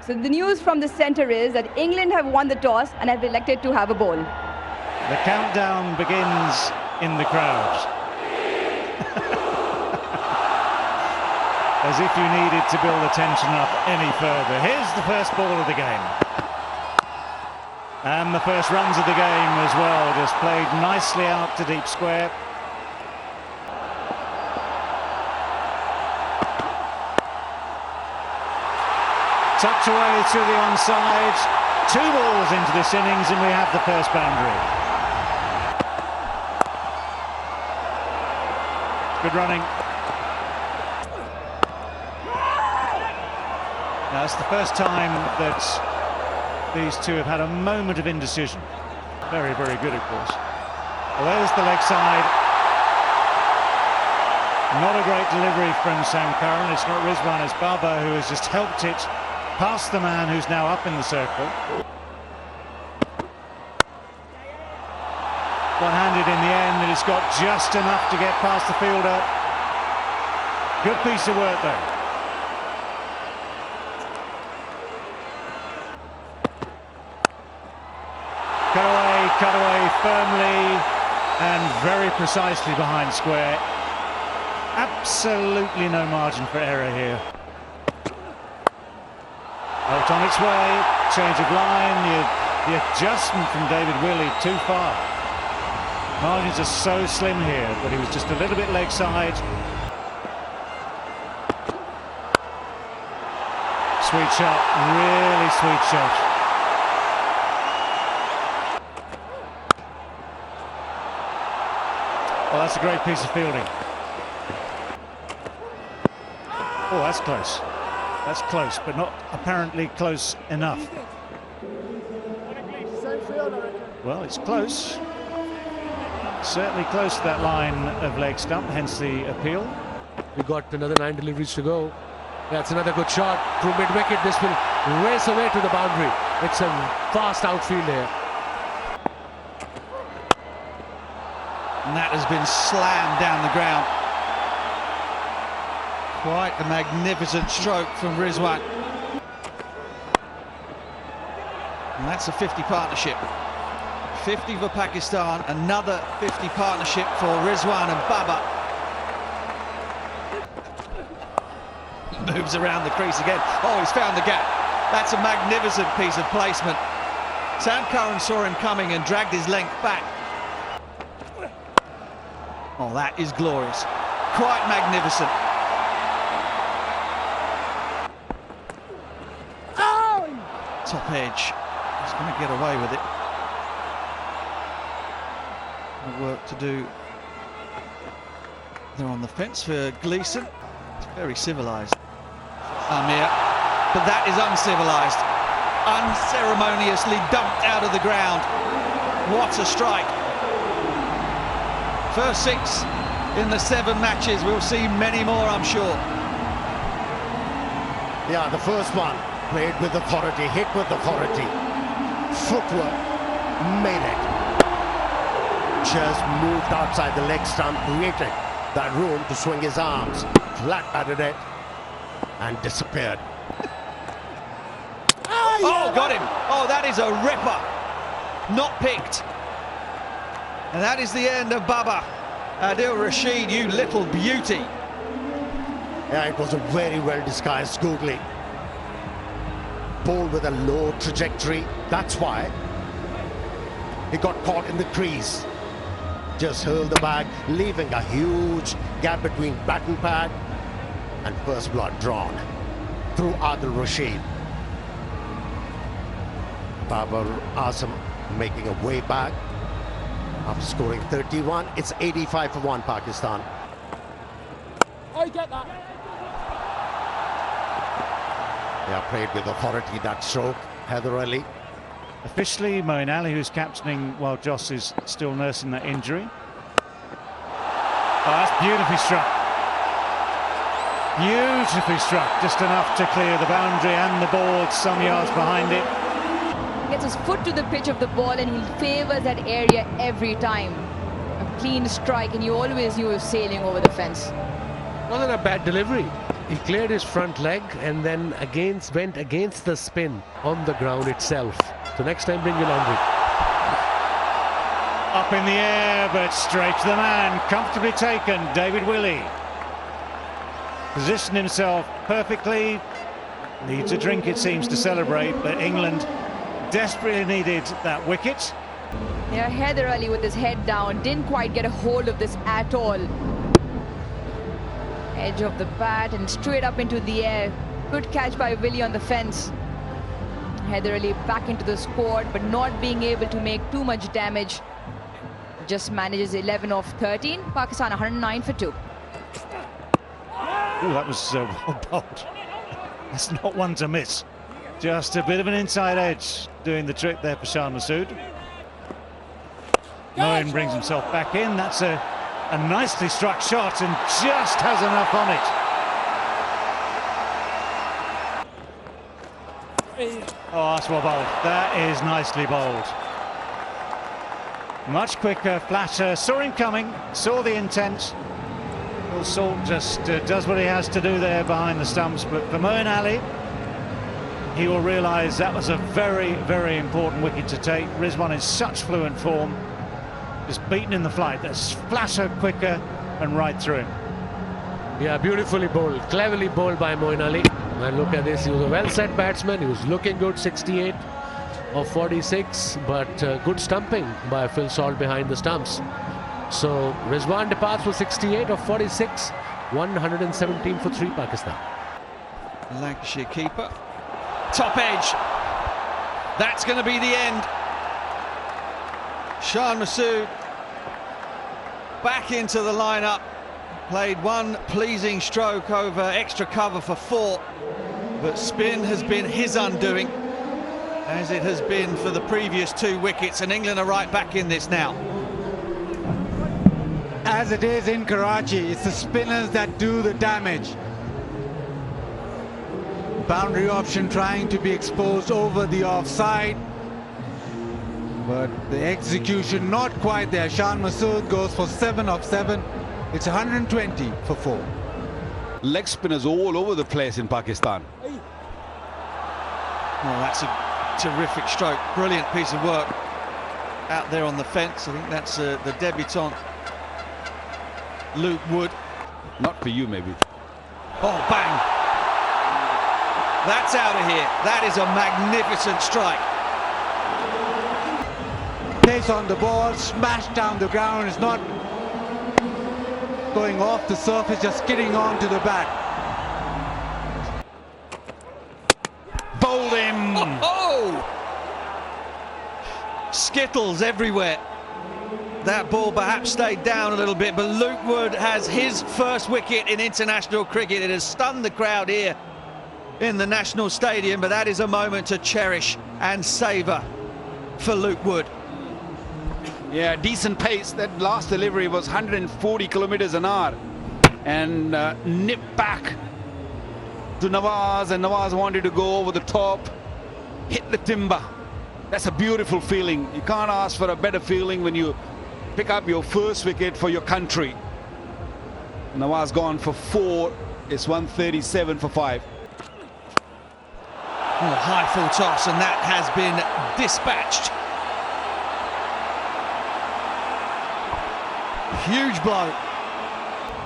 So the news from the centre is that England have won the toss and have elected to have a ball. The countdown begins in the crowd. As if you needed to build the tension up any further. Here's the first ball of the game. And the first runs of the game as well, just played nicely out to deep square. Tucked away through the onside. 2 balls into this innings and we have the first boundary. Good running. Now it's the first time that these two have had a moment of indecision. Very, very good, of course. Well, there's the leg side. Not a great delivery from Sam Curran. It's not Rizwan, it's Baba who has just helped it past the man who's now up in the circle. One-handed in the end, and it's got just enough to get past the fielder. Good piece of work though. Cut away firmly and very precisely behind square. Absolutely no margin for error here. Out on its way, change of line, the adjustment from David Willey too far. Margins are so slim here, but he was just a little bit leg side. Sweet shot, really sweet shot. Well, that's a great piece of fielding. Oh, that's close. That's close, but not apparently close enough. Well, it's close. Certainly close to that line of leg stump, hence the appeal. We got another 9 deliveries to go. That's another good shot through mid-wicket. This will race away to the boundary. It's a fast outfield here. And that has been slammed down the ground. Quite a magnificent stroke from Rizwan. And that's a 50 partnership. 50 for Pakistan, another 50 partnership for Rizwan and Baba. Moves around the crease again. Oh, he's found the gap. That's a magnificent piece of placement. Sam Curran saw him coming and dragged his length back. Oh, that is glorious. Quite magnificent. Oh! Top edge. He's going to get away with it. Work to do. They're on the fence for Gleeson. It's very civilised. Amir. But that is uncivilised. Unceremoniously dumped out of the ground. What a strike. First 6 in the 7 matches. We'll see many more, I'm sure. Yeah, the first one played with authority, hit with authority. Footwork, made it. Just moved outside the leg stump, created that room to swing his arms. Flat batted it and disappeared. Oh, got him. Oh, that is a ripper. Not picked. And that is the end of Baba. Adil Rashid, you little beauty. Yeah, it was a very well disguised googly. Ball with a low trajectory. That's why he got caught in the crease. Just hurled the bag, leaving a huge gap between batting pad and first blood drawn through Adil Rashid. Babar Azam making a way back. After scoring 31, it's 85 for 1 Pakistan. I get that. Yeah, played with authority that stroke. Heather Ali. Officially, Moeen Ali, who's captaining while Joss is still nursing that injury. Oh, that's beautifully struck. Beautifully struck. Just enough to clear the boundary and the board some yards behind it. Gets his foot to the pitch of the ball and he favours that area every time. A clean strike, and you always knew he was sailing over the fence. Wasn't a bad delivery. He cleared his front leg and then went against the spin on the ground itself. So next time bring your laundry. Up in the air, but straight to the man. Comfortably taken, David Willey. Positioned himself perfectly. Needs a drink, it seems, to celebrate, but England desperately needed that wicket. Yeah, Heather Ali with his head down didn't quite get a hold of this at all. Edge of the bat and straight up into the air. Good catch by Willie on the fence. Heather Ali back into the squad, but not being able to make too much damage. Just manages 11 of 13. Pakistan 109 for 2. Ooh, that was well bowled. That's not one to miss. Just a bit of an inside edge doing the trick there for Shan Masood. Moeen brings himself back in. That's a nicely struck shot and just has enough on it. Oh, that's well bowled. That is nicely bowled. Much quicker, flatter. Saw him coming, saw the intent. Will Salt just does what he has to do there behind the stumps. But for Moeen Ali, he will realise that was a very, very important wicket to take. Rizwan in such fluent form. Just beaten in the flight. That's flatter, quicker, and right through him. Yeah, beautifully bowled, cleverly bowled by Moeen Ali. And look at this, he was a well-set batsman. He was looking good, 68 of 46, but good stumping by Phil Salt behind the stumps. So Rizwan departs for 68 of 46, 117 for 3 Pakistan. Lancashire keeper. Top edge. That's going to be the end. Shan Masood back into the lineup. Played one pleasing stroke over extra cover for 4. But spin has been his undoing, as it has been for the previous 2 wickets. And England are right back in this now. As it is in Karachi, it's the spinners that do the damage. Boundary option trying to be exposed over the offside, but the execution not quite there. Shan Masood goes for 7 of 7. It's 120 for 4. Leg spinners all over the place in Pakistan. Oh, that's a terrific stroke. Brilliant piece of work out there on the fence. I think that's the debutant Luke Wood. Not for you, maybe. Oh, bang. That's out of here. That is a magnificent strike. Pace on the ball, smashed down the ground. It's not going off the surface, just skidding onto the bat. Bowled him. Oh! Skittles everywhere. That ball perhaps stayed down a little bit, but Luke Wood has his first wicket in international cricket. It has stunned the crowd here in the National Stadium, but that is a moment to cherish and savour for Luke Wood. Yeah, decent pace. That last delivery was 140 kilometers an hour. And nipped back to Nawaz, and Nawaz wanted to go over the top, hit the timber. That's a beautiful feeling. You can't ask for a better feeling when you pick up your first wicket for your country. Nawaz gone for 4. It's 137 for 5. Oh, high full toss, and that has been dispatched. Huge blow.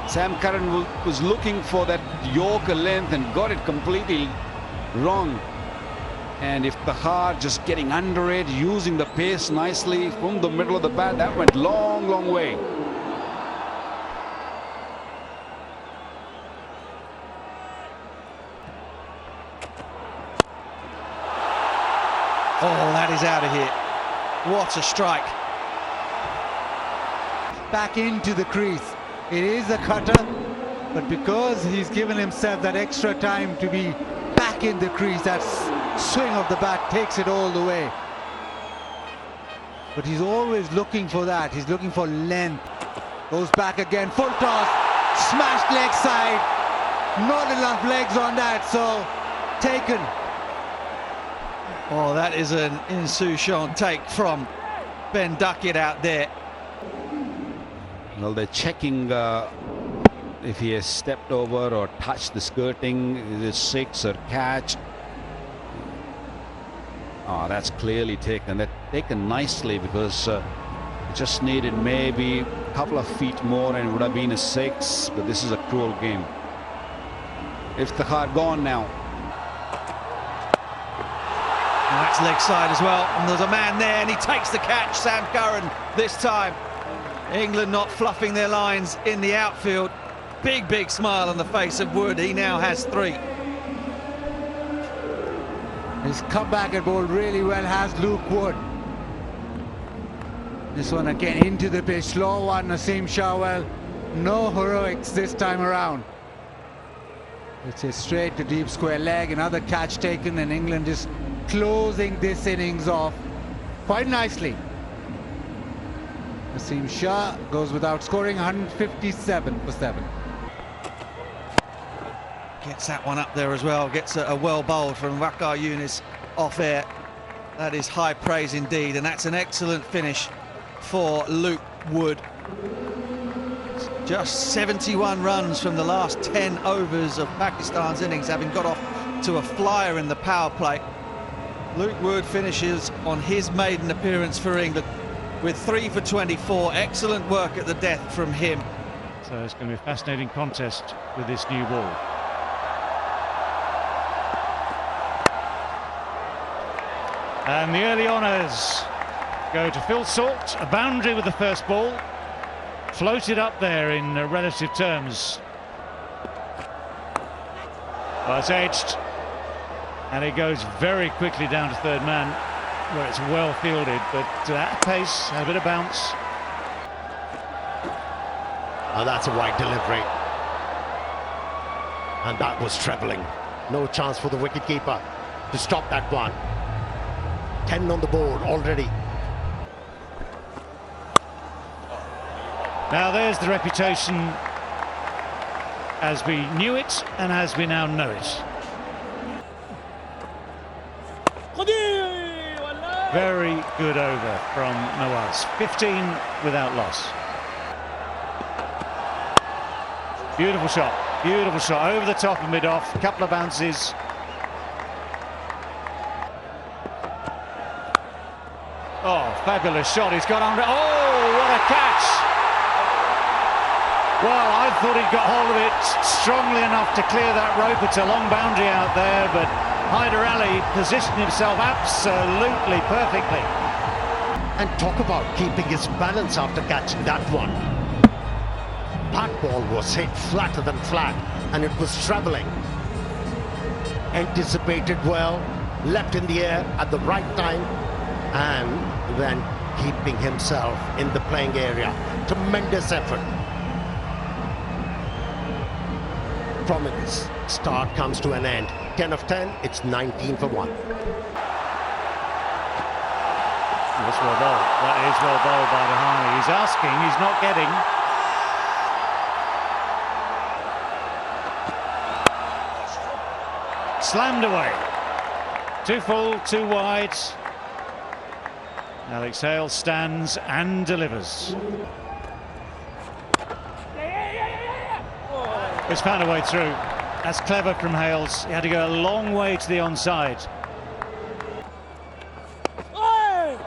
Sam Curran was looking for that Yorker length and got it completely wrong. And if the hard just getting under it, using the pace nicely from the middle of the bat, that went long, long way. Oh, that is out of here. What a strike. Back into the crease. It is a cutter, but because he's given himself that extra time to be back in the crease, that swing of the bat takes it all the way. But he's always looking for that. He's looking for length. Goes back again, full toss, smashed leg side. Not enough legs on that, so taken. Oh, that is an insouciant take from Ben Duckett out there. Well, they're checking if he has stepped over or touched the skirting, is it 6 or catch? Oh, that's clearly taken. That's taken nicely, because it just needed maybe a couple of feet more and it would have been a 6. But this is a cruel game. Iftikhar gone now. And that's leg side as well. And there's a man there and he takes the catch, Sam Curran, this time. England not fluffing their lines in the outfield. Big, big smile on the face of Wood. He now has 3. His comeback and bowled really well has Luke Wood. This one again into the pitch, slow one, Naseem Shahwell. No heroics this time around. It's a straight to deep square leg, another catch taken, and England just closing this innings off quite nicely. Naseem Shah goes without scoring, 157 for 7. Gets that one up there as well, gets a well bowled from Waqar Younis off air. That is high praise indeed, and that's an excellent finish for Luke Wood. Just 71 runs from the last 10 overs of Pakistan's innings, having got off to a flyer in the power play. Luke Wood finishes on his maiden appearance for England with 3 for 24. Excellent work at the death from him. So it's going to be a fascinating contest with this new ball. And the early honours go to Phil Salt, a boundary with the first ball. Floated up there in relative terms. Well, it's edged. And it goes very quickly down to third man, where it's well fielded, but at pace, a bit of bounce. Oh, that's a wide delivery. And that was trebling. No chance for the wicketkeeper to stop that one. 10 on the board already. Now there's the reputation as we knew it and as we now know it. Very good over from Nawaz. 15 without loss. Beautiful shot over the top and mid-off. A couple of bounces. Oh, fabulous shot. He's got under. Oh, what a catch! Well, I thought he'd got hold of it strongly enough to clear that rope. It's a long boundary out there, but Hyder Ali positioned himself absolutely perfectly. And talk about keeping his balance after catching that one. That ball was hit flatter than flat, and it was travelling. Anticipated well, leapt in the air at the right time, and then keeping himself in the playing area. Tremendous effort. Prominence start comes to an end. 10 of 10, it's 19 for 1. That's well bowled. That is well bowled by Rahane. He's asking, he's not getting. Slammed away. Too full, too wide. Alex Hale stands and delivers. He's found a way through. That's clever from Hales. He had to go a long way to the onside. Well,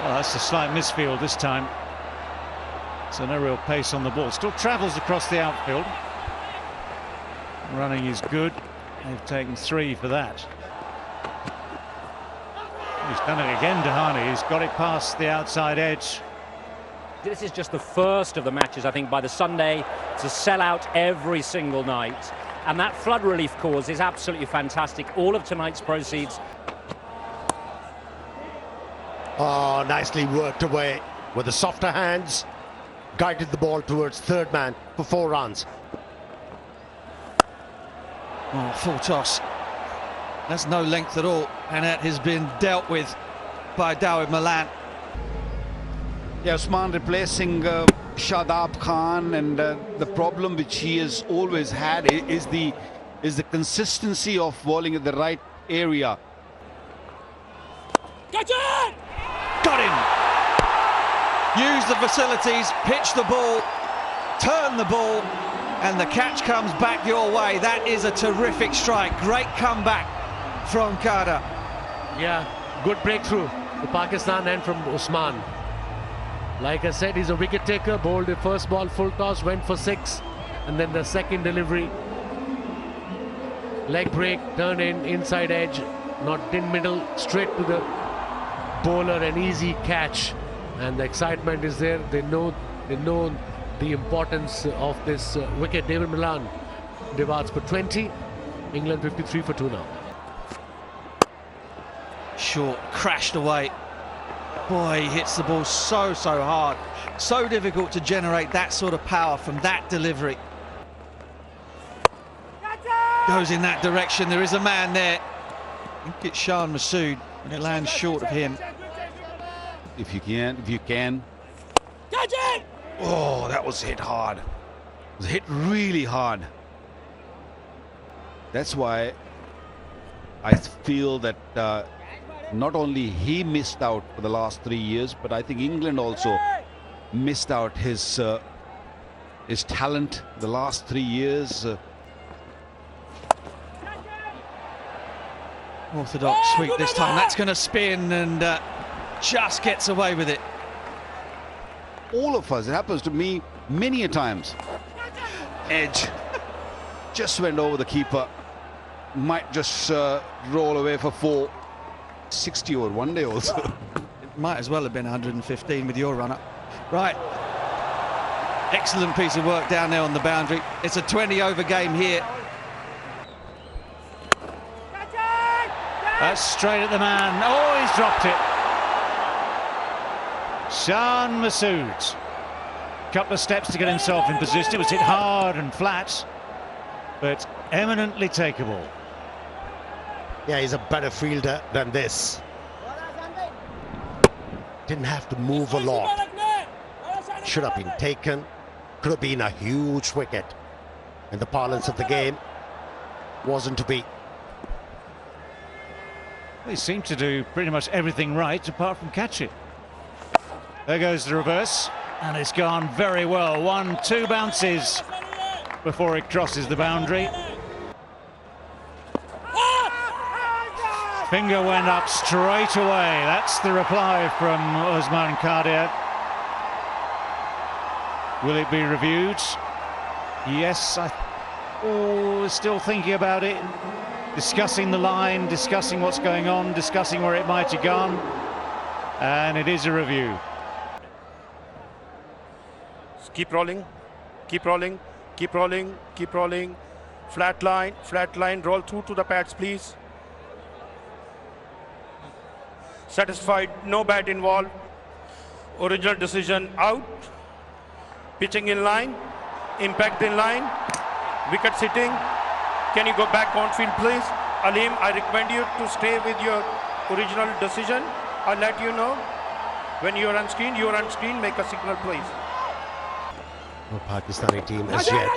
that's a slight misfield this time. So no real pace on the ball. Still travels across the outfield. Running is good. They've taken 3 for that. He's done it again, Dahani. He's got it past the outside edge. This is just the first of the matches, I think, by the Sunday to sell out every single night. And that flood relief cause is absolutely fantastic. All of tonight's proceeds. Oh, nicely worked away with the softer hands. Guided the ball towards third man for 4 runs. Oh, full toss. That's no length at all, and that has been dealt with by Dawid Malan. Yeah, Usman replacing Shadab Khan, and the problem which he has always had is the consistency of bowling at the right area. Catch it! Got him! Use the facilities, pitch the ball, turn the ball, and the catch comes back your way. That is a terrific strike. Great comeback from Kada. Yeah, good breakthrough to Pakistan and from Usman. Like I said, he's a wicket taker. Bowled the first ball, full toss, went for 6. And then the second delivery, leg break, turn in, inside edge, not in middle, straight to the bowler, an easy catch. And the excitement is there. They know the importance of this wicket. David Milan departs for 20. England 53 for 2 now. Short, crashed away. Boy, he hits the ball so hard. So difficult to generate that sort of power from that delivery. Goes in that direction. There is a man there. I think it's Shan Masood, and it lands short of him. If you can. Oh, that was hit hard. It was hit really hard. That's why I feel that not only he missed out for the last 3 years, but I think England also missed out his talent the last 3 years. Orthodox sweep this time. That's going to spin and just gets away with it. All of us, it happens to me many a times. Edge just went over the keeper. Might just roll away for 4. 60 over 1 day also. It might as well have been 115 with your runner. Right. Excellent piece of work down there on the boundary. It's a 20 over game here. That's straight at the man. Oh, he's dropped it. Shan Masood. Couple of steps to get himself in position. It was hit hard and flat, but eminently takeable. Yeah, he's a better fielder than this. Didn't have to move a lot. Should have been taken. Could have been a huge wicket. In the parlance of the game, wasn't to be. They seem to do pretty much everything right apart from catch it. There goes the reverse, and it's gone very well. 1-2 bounces before it crosses the boundary. Finger went up straight away. That's the reply from Usman Khadia. Will it be reviewed? Yes, still thinking about it. Discussing the line, discussing what's going on, discussing where it might have gone. And it is a review. Keep rolling, keep rolling, keep rolling, keep rolling. Flat line, roll through to the pads, please. Satisfied, no bat involved. Original decision out. Pitching in line, impact in line, wicket sitting. Can you go back on field, please? Aleem, I recommend you to stay with your original decision. I'll let you know. When you're on screen, make a signal, please. No Pakistani team as yet.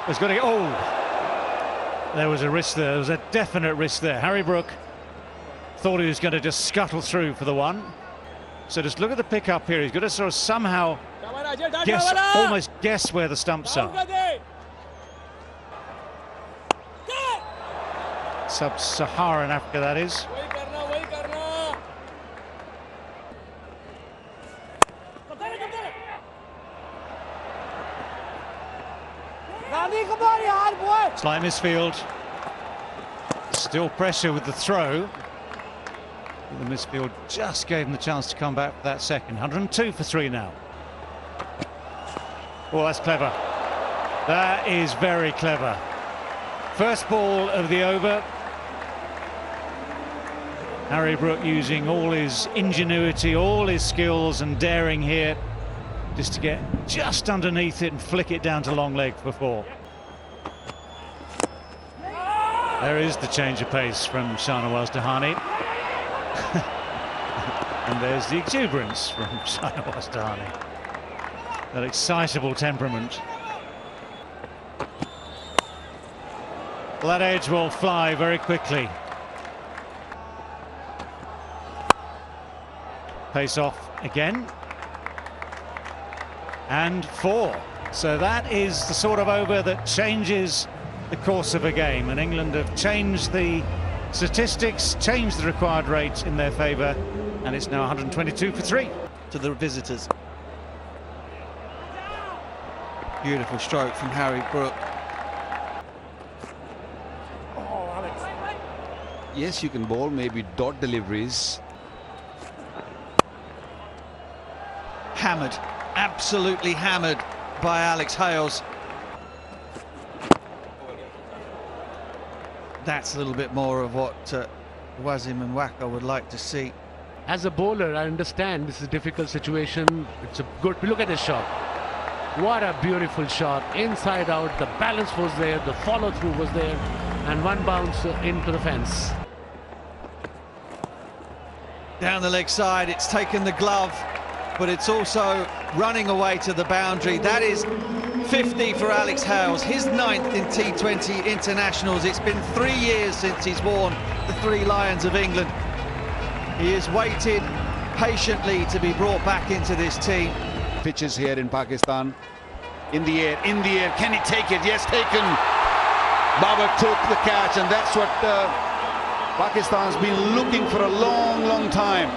It's going to get, oh! There was a risk there. There was a definite risk there. Harry Brook thought he was going to just scuttle through for the 1. So just look at the pickup here. He's got to sort of somehow almost guess where the stumps are. Sub-Saharan Africa, that is. Slight misfield. Still pressure with the throw. The misfield just gave him the chance to come back for that second. 102 for 3 now. Oh, that's clever. That is very clever. First ball of the over. Harry Brook using all his ingenuity, all his skills and daring here, just to get just underneath it and flick it down to long leg for 4. There is the change of pace from Shahnawaz Dahani. And there's the exuberance from Shahnawaz Dahani. That excitable temperament. Well, that edge will fly very quickly. Pace off again. and 4. So that is the sort of over that changes the course of a game, and England have changed the statistics, changed the required rate in their favour, and it's now 122 for 3. To the visitors. Beautiful stroke from Harry Brook. Yes, you can bowl maybe dot deliveries. Hammered, absolutely hammered by Alex Hales. That's a little bit more of what Wasim and Waka would like to see. As a bowler, I understand this is a difficult situation. It's a good look at this shot. What a beautiful shot, inside out. The balance was there, the follow through was there, and one bounce into the fence. Down the leg side, it's taken the glove, but it's also running away to the boundary. That is 50 for Alex Hales, his 9th in T20 internationals. It's been 3 years since he's worn the 3 Lions of England. He has waited patiently to be brought back into this team. Pitches here in Pakistan. In the air, can he take it? Yes, taken. Babar took the catch, and that's what Pakistan's been looking for a long time.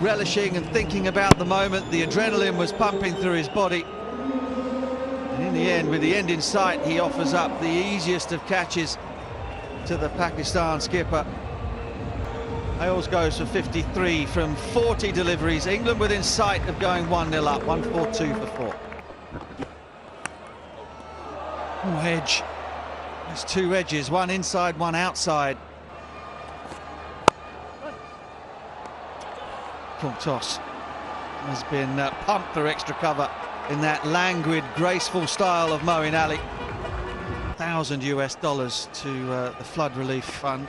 Relishing and thinking about the moment, the adrenaline was pumping through his body. And in the end, with the end in sight, he offers up the easiest of catches to the Pakistan skipper. Hales goes for 53 from 40 deliveries. England within sight of going 1-0 up, 142 for 4. Oh, edge. There's 2 edges, one inside, one outside. Full toss has been pumped for extra cover in that languid, graceful style of Moeen Ali. $1,000 US to the flood relief fund.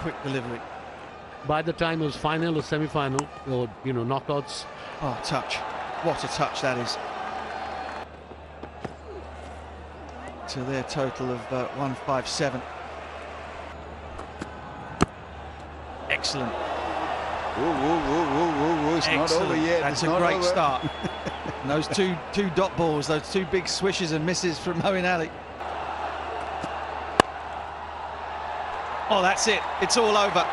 Quick delivery. By the time it was final or semi-final, or knockouts. Oh, touch! What a touch that is. To their total of 157. Excellent. Whoa, it's Excellent. not over yet. That's a great start. And those two dot balls, those 2 big swishes and misses from Moeen Ali. Oh, that's it. It's all over.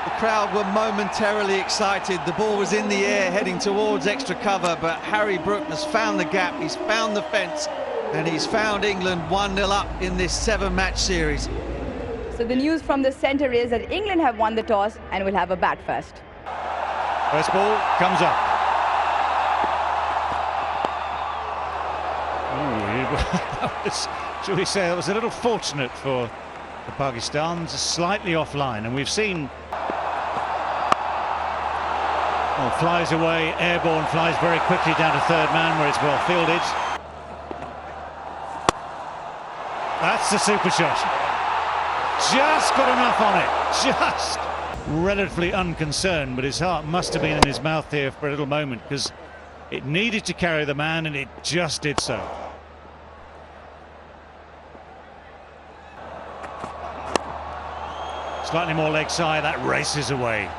The crowd were momentarily excited. The ball was in the air heading towards extra cover, but Harry Brook has found the gap. He's found the fence, and he's found England 1-0 up in this 7-match series. So the news from the centre is that England have won the toss and will have a bat first. First ball comes up. Shall we say, it was a little fortunate for the Pakistans, slightly offline, and we've seen flies away, airborne, flies very quickly down to 3rd man where it's well fielded. That's the super shot. Just got enough on it, just relatively unconcerned, but his heart must have been in his mouth here for a little moment, because it needed to carry the man and it just did so. Slightly more leg side, that races away.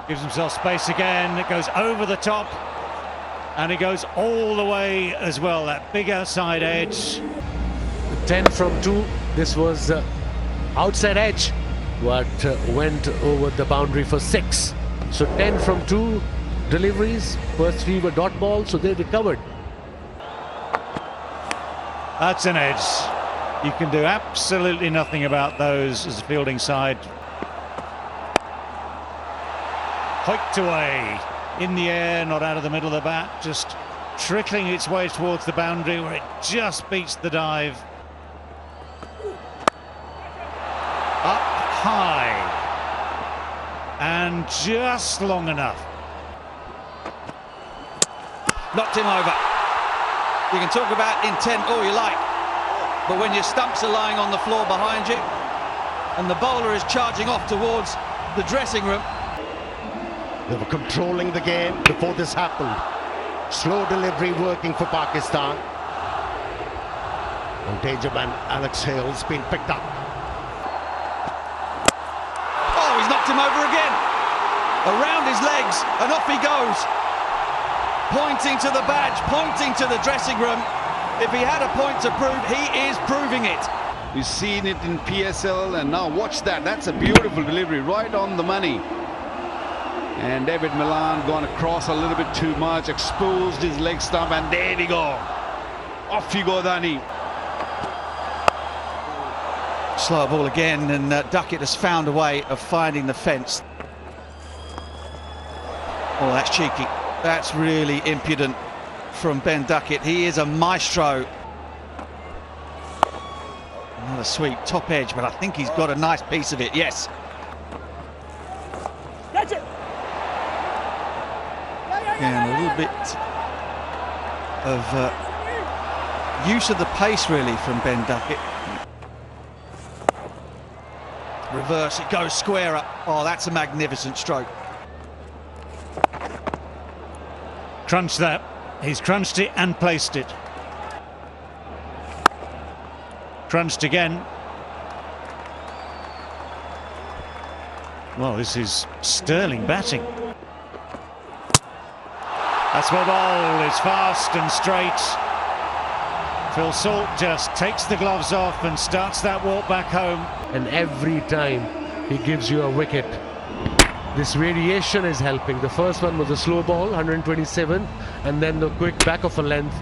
Gives himself space again, it goes over the top, and it goes all the way as well, that big outside edge. 10 from 2, this was outside edge, but went over the boundary for 6. So 10 from 2 deliveries, first 3 were dot balls, so they recovered. That's an edge. You can do absolutely nothing about those as a fielding side. Hoiked away, in the air, not out of the middle of the bat, just trickling its way towards the boundary where it just beats the dive. Up high, and just long enough. Knocked him over. You can talk about intent all you like, but when your stumps are lying on the floor behind you and the bowler is charging off towards the dressing room. They were controlling the game before this happened. Slow delivery working for Pakistan. And Tejaman Alex Hales been picked up. Oh, he's knocked him over again. around his legs, and off he goes. Pointing to the badge, pointing to the dressing room. If he had a point to prove, he is proving it. We've seen it in PSL, and now watch that. That's a beautiful delivery, right on the money. And David Milan gone across a little bit too much, exposed his leg stump, and there we go. Off you go, Dani. Slow ball again, and Duckett has found a way of finding the fence. Oh, that's cheeky. That's really impudent from Ben Duckett. He is a maestro. Another sweep, top edge, but I think he's got a nice piece of it, yes. Yeah, a little bit of use of the pace, really, from Ben Duckett. Reverse, it goes square up. Oh, that's a magnificent stroke. Crunched that. He's crunched it and placed it. Crunched again. Well, this is sterling batting. That's my ball. It's fast and straight. Phil Salt just takes the gloves off and starts that walk back home. And every time he gives you a wicket, this variation is helping. The first one was a slow ball, 127, and then the quick back of a length.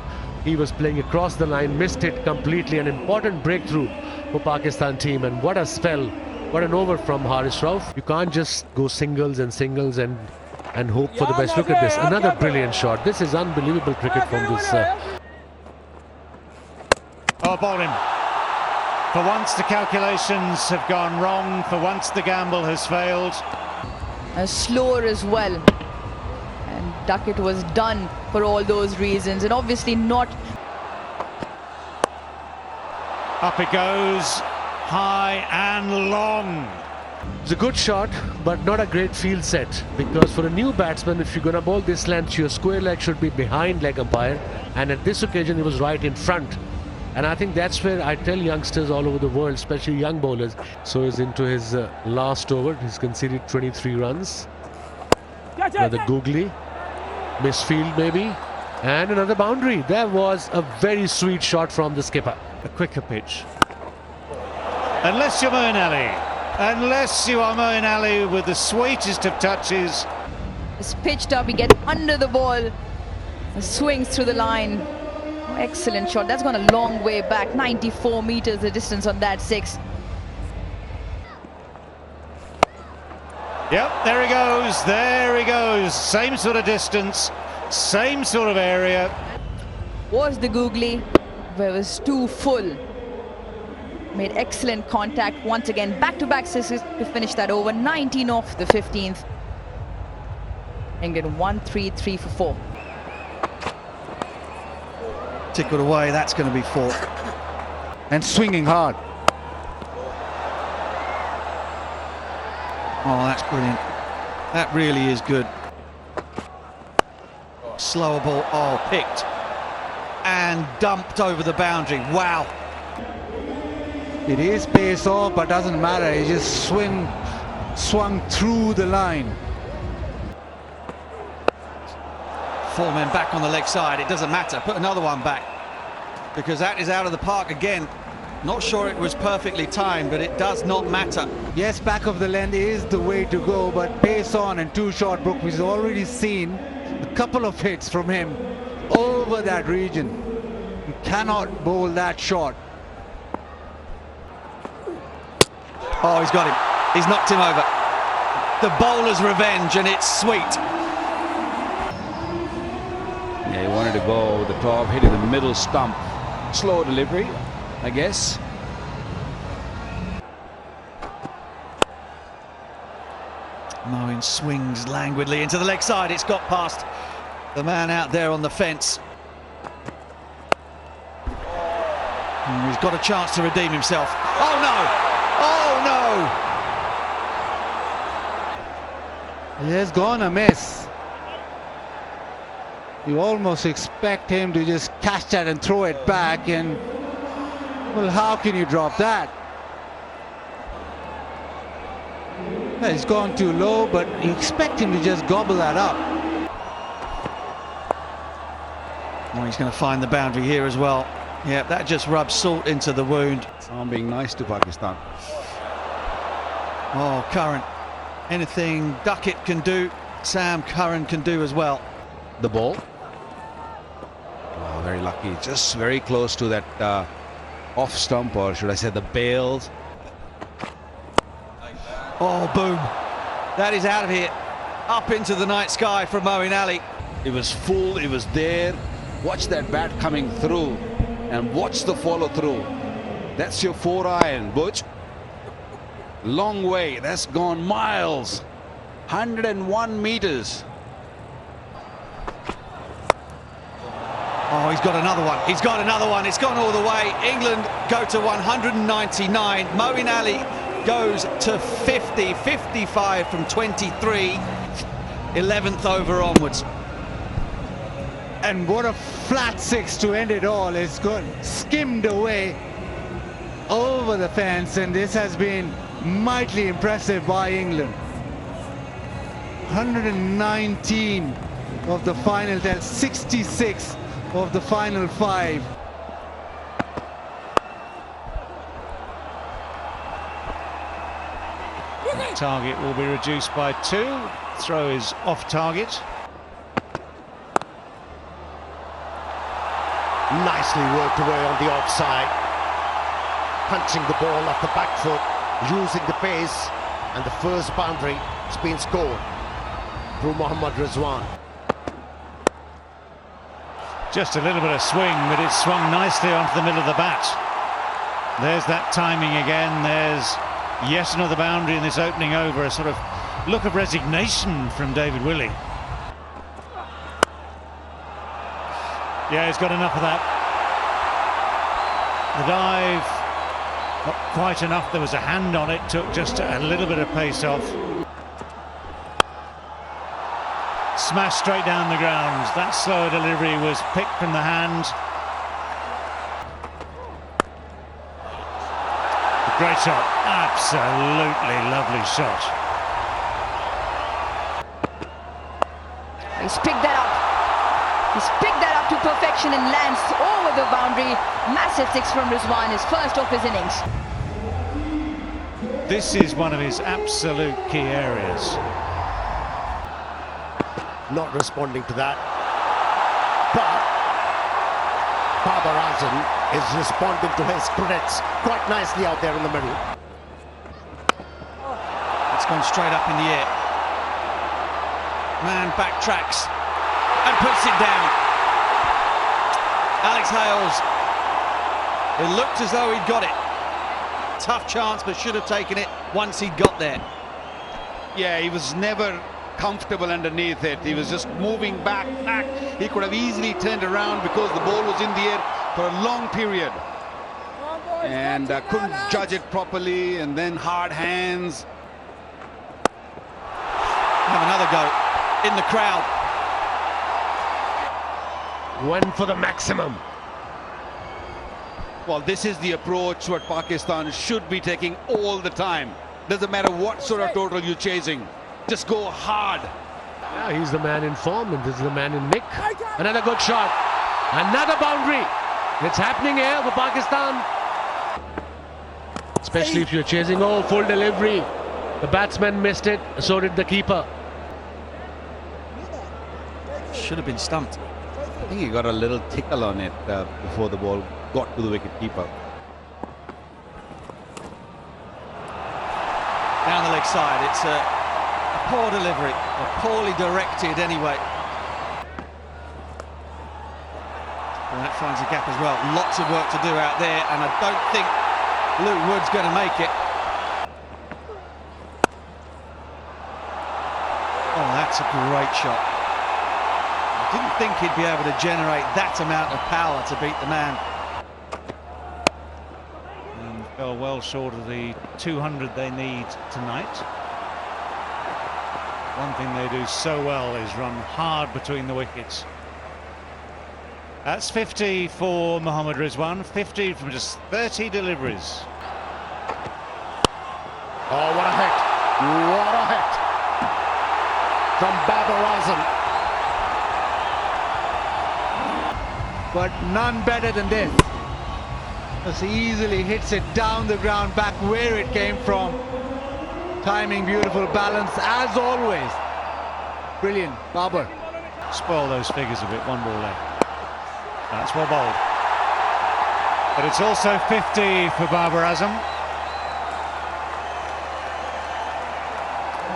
He was playing across the line, missed it completely. An important breakthrough for Pakistan team, and what a spell, what an over from Haris Rauf. You can't just go singles and hope for the best. Look at this, another brilliant shot. This is unbelievable cricket from this. Oh, bowled him. For once the calculations have gone wrong. For once the gamble has failed. Slower as well. And Duckett was done for all those reasons, and obviously not. Up it goes, high and long. It's a good shot, but not a great field set, because for a new batsman, if you're going to bowl this length, your square leg should be behind leg umpire, and at this occasion it was right in front. And I think that's where I tell youngsters all over the world, especially young bowlers. So he's into his last over. He's conceded 23 runs. Another googly, misfield maybe, and another boundary. That was a very sweet shot from the skipper. A quicker pitch. Unless you're Moeen Ali. Unless you are Moeen Ali with the sweetest of touches. It's pitched up, he gets under the ball, swings through the line. Excellent shot. That's gone a long way back. 94 meters the distance on that six. Yep, there he goes. There he goes. Same sort of distance, same sort of area. Was the googly, but it was too full. Made excellent contact once again. Back-to-back sixes to finish that over. 19 off the 15th. England 1-3 for 4. Tickled away, that's going to be 4. And swinging hard. Oh, that's brilliant. That really is good. Slower ball, oh, picked. And dumped over the boundary, wow. It is pace off, but doesn't matter. He just swung through the line. 4 men back on the leg side, it doesn't matter. Put another one back, because that is out of the park again. Not sure it was perfectly timed, but it does not matter. Yes, back of the length is the way to go, but pace on and 2 short Brook. We've already seen a couple of hits from him over that region. You cannot bowl that short. Oh, he's got him. He's knocked him over. The bowler's revenge, and it's sweet. Yeah, he wanted to go with the top, hitting the middle stump. Slow delivery, I guess. Moeen swings languidly into the leg side. It's got past the man out there on the fence. He's got a chance to redeem himself. Oh no! Oh no! He has gone a miss. You almost expect him to just catch that and throw it back, and well, how can you drop that? Yeah, he's gone too low, but you expect him to just gobble that up. Oh, he's going to find the boundary here as well. Yeah, that just rubs salt into the wound. I'm being nice to Pakistan. Oh, Curran. Anything Duckett can do, Sam Curran can do as well. The ball. Oh, very lucky. Just very close to that off stump, or should I say the bails. Oh, boom. That is out of here. Up into the night sky from Moeen Ali. It was full, it was there. Watch that bat coming through and watch the follow through. That's your 4-iron, Butch. Long way. That's gone miles. 101 meters. Oh, he's got another one. He's got another one. It's gone all the way. England go to 199. Moeen Ali goes to 50, 55 from 23. 11th over onwards. And what a flat six to end it all. It's gone skimmed away over the fence, and this has been mightily impressive by England. 119 of the final 10, 66 of the final 5. Target will be reduced by 2. Throw is off target. Nicely worked away on the offside. Punching the ball off the back foot, using the pace, and the first boundary has been scored through Mohammad Rizwan. Just a little bit of swing, but it swung nicely onto the middle of the bat. There's that timing again. There's yet another boundary in this opening over. A sort of look of resignation from David Willey. Yeah, he's got enough of that. The dive, not quite enough. There was a hand on it, took just a little bit of pace off. Smashed straight down the ground. That slower delivery was picked from the hand. A great shot, absolutely lovely shot. He's picked that up. He's picked that up to perfection and lands over the boundary. Massive six from Rizwan, his first of his innings. This is one of his absolute key areas. Not responding to that. But Babar Azam is responding to his critics quite nicely out there in the middle. It's gone straight up in the air. Man backtracks and puts it down. Alex Hales. It looked as though he'd got it. Tough chance, but should have taken it once he'd got there. Yeah, he was never comfortable underneath it. He was just moving back. He could have easily turned around because the ball was in the air for a long period. And couldn't judge it properly, and then hard hands. Have another go in the crowd. Went for the maximum. Well, this is the approach what Pakistan should be taking all the time. Doesn't matter what sort of total you're chasing. Just go hard. Yeah, he's the man in form, and this is the man in nick. Another good shot. Another boundary. It's happening here for Pakistan. Especially if you're chasing. Oh, full delivery. The batsman missed it, so did the keeper. Should have been stumped. I think he got a little tickle on it before the ball got to the wicket-keeper. Down the leg side, it's a poor delivery, or poorly directed anyway. And that finds a gap as well. Lots of work to do out there, and I don't think Luke Wood's going to make it. Oh, that's a great shot. I didn't think he'd be able to generate that amount of power to beat the man. And fell well short of the 200 they need tonight. One thing they do so well is run hard between the wickets. That's 50 for Mohammad Rizwan, 50 from just 30 deliveries. Oh, what a hit. What a from Babar Azam. But none better than this. Just easily hits it down the ground, back where it came from. Timing, beautiful, balance, as always. Brilliant, Babar. Spoil those figures a bit, 1 ball left. That's well bowled. But it's also 50 for Babar Azam.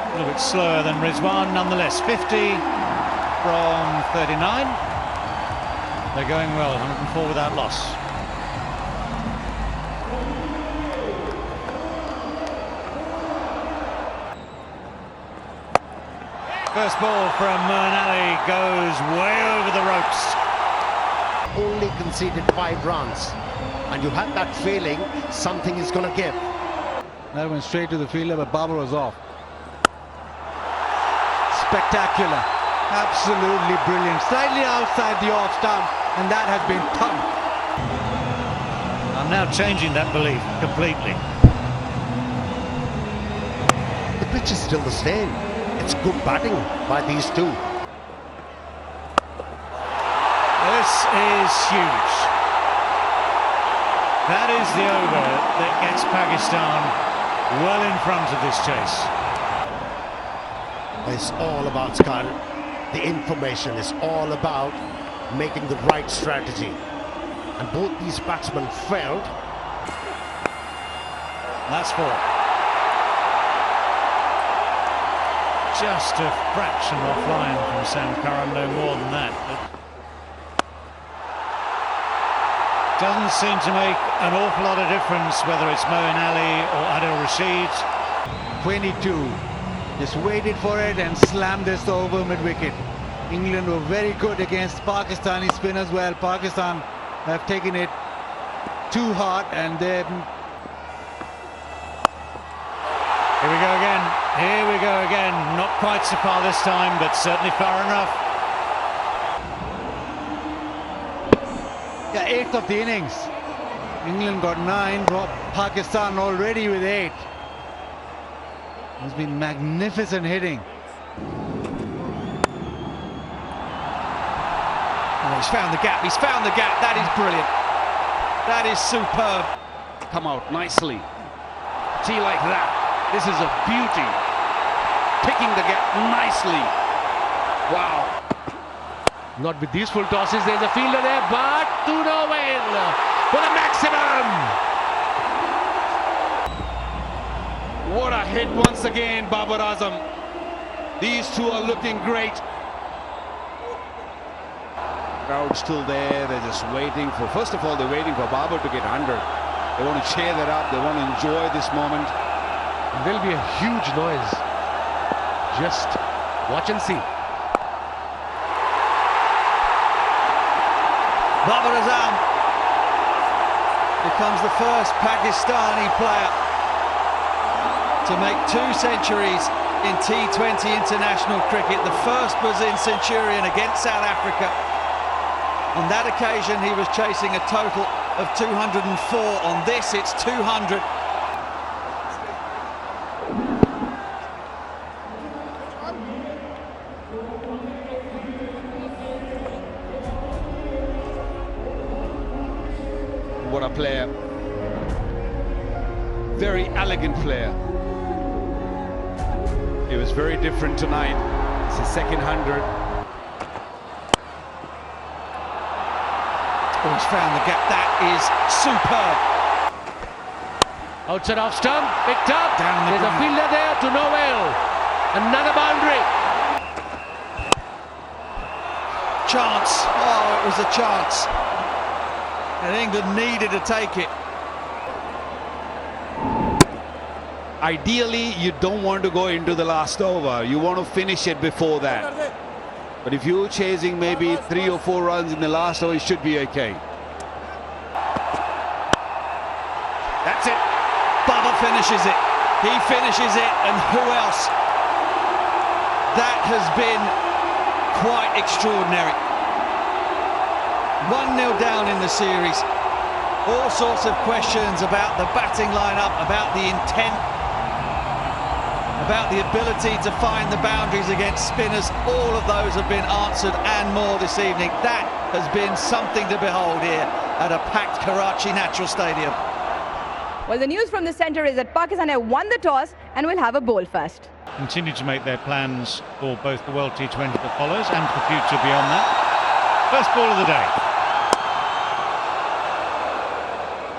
A little bit slower than Rizwan, nonetheless. 50 from 39. They're going well, 104 without loss. First ball from MR1K goes way over the ropes. Only conceded 5 runs. And you had that feeling something is going to give. That went straight to the fielder, but Babar was off. Spectacular. Absolutely brilliant. Slightly outside the off stump, and that has been pumped. I'm now changing that belief completely. The pitch is still the same. It's good batting by these two. This is huge. That is the over that gets Pakistan well in front of this chase. It's all about, Sky. The information is all about making the right strategy. And both these batsmen failed. That's 4. Just a fraction offline from Sam Curran, no more than that. It doesn't seem to make an awful lot of difference whether it's MR1K or Adil Rashid. 22. Just waited for it and slammed this over mid-wicket. England were very good against Pakistani spinners. Well, Pakistan have taken it too hard, and then Here we go again. Here we go again. Not quite so far this time, but certainly far enough. yeah, 8th of the innings. England got 9. Pakistan already with 8. It's been magnificent hitting. Oh, he's found the gap. He's found the gap. That is brilliant. That is superb. Come out nicely. Tee like that. This is a beauty. Picking the gap nicely. Wow. Not with these full tosses. There's a fielder there, but to nowhere for the maximum. What a hit once again, Babar Azam. These two are looking great. Crowd still there. They're just waiting for, first of all, they're waiting for Babar to get 100. They want to cheer that up. They want to enjoy this moment. And there'll be a huge noise. Just watch and see. Babar Azam becomes the first Pakistani player to make 2 centuries in T20 international cricket. The first Brazilian centurion against South Africa. On that occasion, he was chasing a total of 204. On this, it's 200. What a player. Very elegant player. It was very different tonight. It's his second 100. Oh, he's found the gap. That is superb. Outside off stump, picked up. Down the There's a fielder there to nowhere. Another boundary. Chance. Oh, it was a chance. And England needed to take it. Ideally, you don't want to go into the last over. You want to finish it before that. But if you're chasing maybe 3 or 4 runs in the last over, it should be okay. That's it. Babar finishes it. He finishes it, and who else? That has been quite extraordinary. 1-0 down in the series. All sorts of questions about the batting lineup, about the intent. about the ability to find the boundaries against spinners. All of those have been answered and more this evening. That has been something to behold here at a packed Karachi Natural Stadium. Well, the news from the centre is that Pakistan have won the toss and will have a bowl first. Continue to make their plans for both the World T20 that follows and for future beyond that. First ball of the day.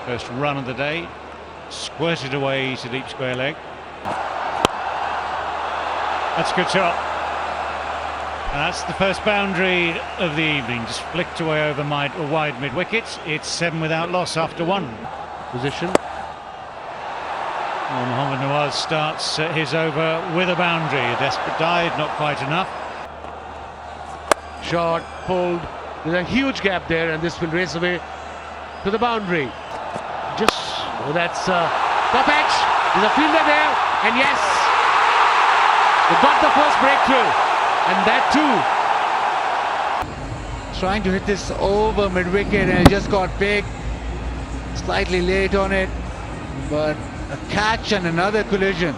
First run of the day. Squirted away to deep square leg. That's a good shot. And that's the first boundary of the evening. Just flicked away over wide mid-wicket. It's 7 without loss after 1. Position. Well, Mohammad Nawaz starts his over with a boundary. A desperate dive, not quite enough. Shot, pulled. There's a huge gap there, and this will race away to the boundary. Just, oh, that's top edge. There's a fielder there, and yes, they got the first breakthrough, and that too. Trying to hit this over mid-wicket and it just got big. Slightly late on it, but a catch and another collision.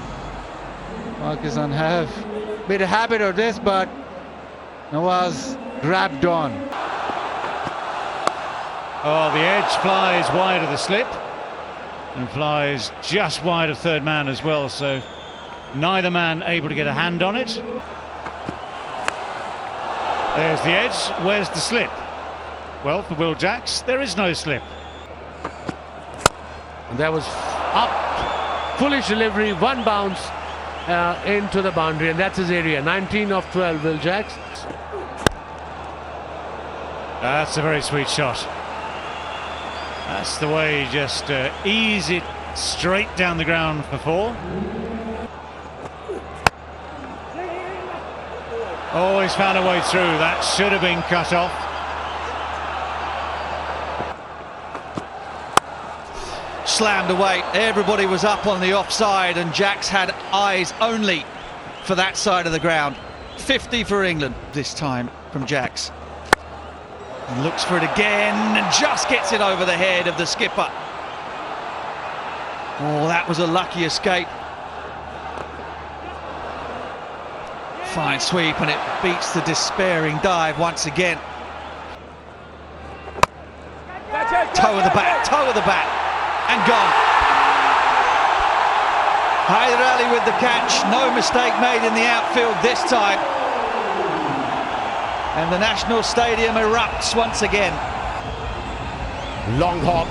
Pakistan have made a habit of this, but Nawaz grabbed on. Oh, the edge flies wide of the slip and flies just wide of third man as well, so neither man able to get a hand on it. There's the edge. Where's the slip? Well, for Will Jacks, there is no slip. And that was up, foolish delivery, one bounce into the boundary, and that's his area. 19 of 12, Will Jacks. That's a very sweet shot. That's the way you just ease it straight down the ground for 4. Oh, he's found a way through. That should have been cut off. Slammed away. Everybody was up on the offside, and Jacks had eyes only for that side of the ground. 50 for England this time from Jacks. And looks for it again and just gets it over the head of the skipper. Oh, that was a lucky escape. Fine sweep, and it beats the despairing dive once again. Toe of the bat, and gone. Hyder Ali with the catch, no mistake made in the outfield this time. And the National Stadium erupts once again. Long hop,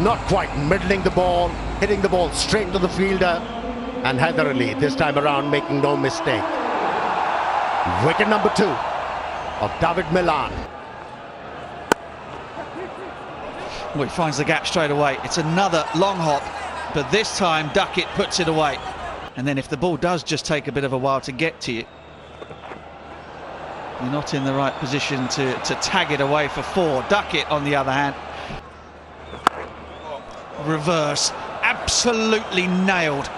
not quite middling the ball, hitting the ball straight to the fielder, and Hyder Ali this time around making no mistake. Wicket number 2 of David Milan. Well, he finds the gap straight away. It's another long hop, but this time Duckett puts it away. And then if the ball does just take a bit of a while to get to you, you're not in the right position to tag it away for 4. Duckett, on the other hand, reverse, absolutely nailed.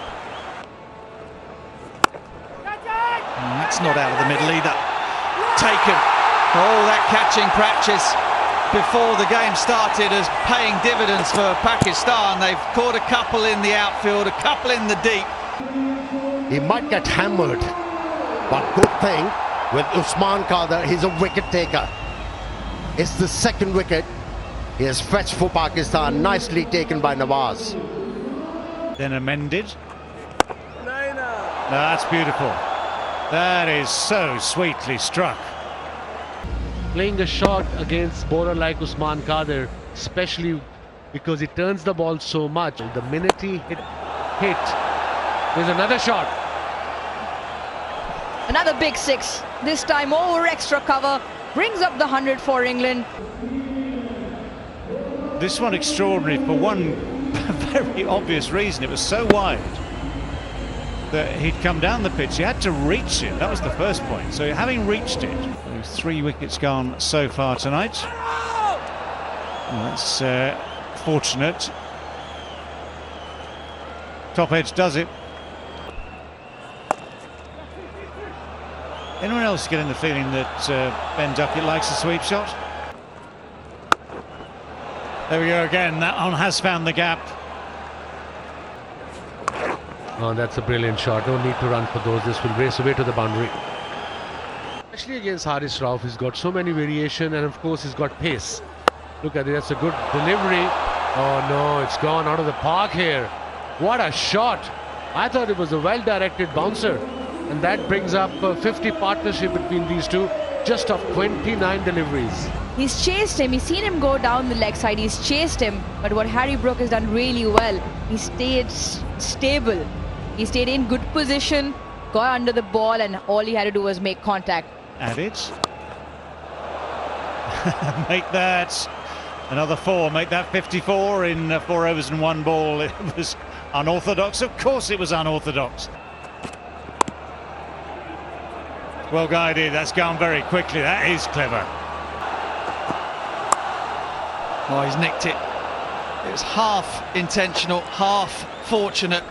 And that's not out of the middle either. Taken. Oh, that catching practice before the game started is paying dividends for Pakistan. They've caught a couple in the outfield, a couple in the deep. He might get hammered, but good thing with Usman Khader, he's a wicket taker. It's the second wicket. He has fetched for Pakistan, nicely taken by Nawaz. Then amended. That's beautiful. That is so sweetly struck. Playing a shot against bowler like Usman Khader, especially because he turns the ball so much. The minute he hit, there's another shot. Another big 6, this time over extra cover, brings up the 100 for England. This one extraordinary for one very obvious reason. It was so wide that he'd come down the pitch. He had to reach it. That was the first point. So having reached it, 3 wickets gone so far tonight. Well, that's fortunate. Top edge does it. Anyone else getting the feeling that Ben Duckett likes a sweep shot? There we go again. That one has found the gap. Oh, that's a brilliant shot. No need to run for those. This will race away to the boundary. Especially against Haris Rauf, he's got so many variation, and of course he's got pace. Look at it, that's a good delivery. Oh no, it's gone out of the park here. What a shot. I thought it was a well-directed bouncer. And that brings up a 50 partnership between these two, just of 29 deliveries. He's chased him. He's seen him go down the leg side. He's chased him. But what Harry Brook has done really well, he stayed stable. He stayed in good position, got under the ball, and all he had to do was make contact. Added. Make that another 4. Make that 54 in 4 overs and 1 ball. It was unorthodox. Of course it was unorthodox. Well guided. That's gone very quickly. That is clever. Oh, he's nicked it. It was half intentional, half fortunate.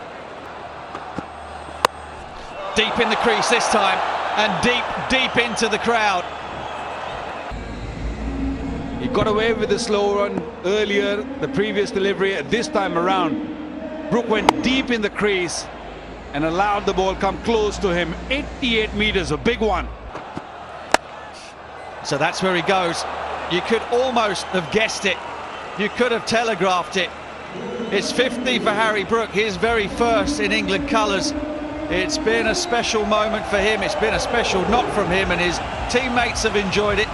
Deep in the crease this time, and deep into the crowd. He got away with the slow run earlier, the previous delivery. This time around, Brook went deep in the crease and allowed the ball come close to him. 88 meters, a big one. So that's where he goes. You could almost have guessed it. You could have telegraphed it. It's 50 for Harry Brook, his very first in England colours. It's been a special moment for him. It's been a special knock from him, and his teammates have enjoyed it.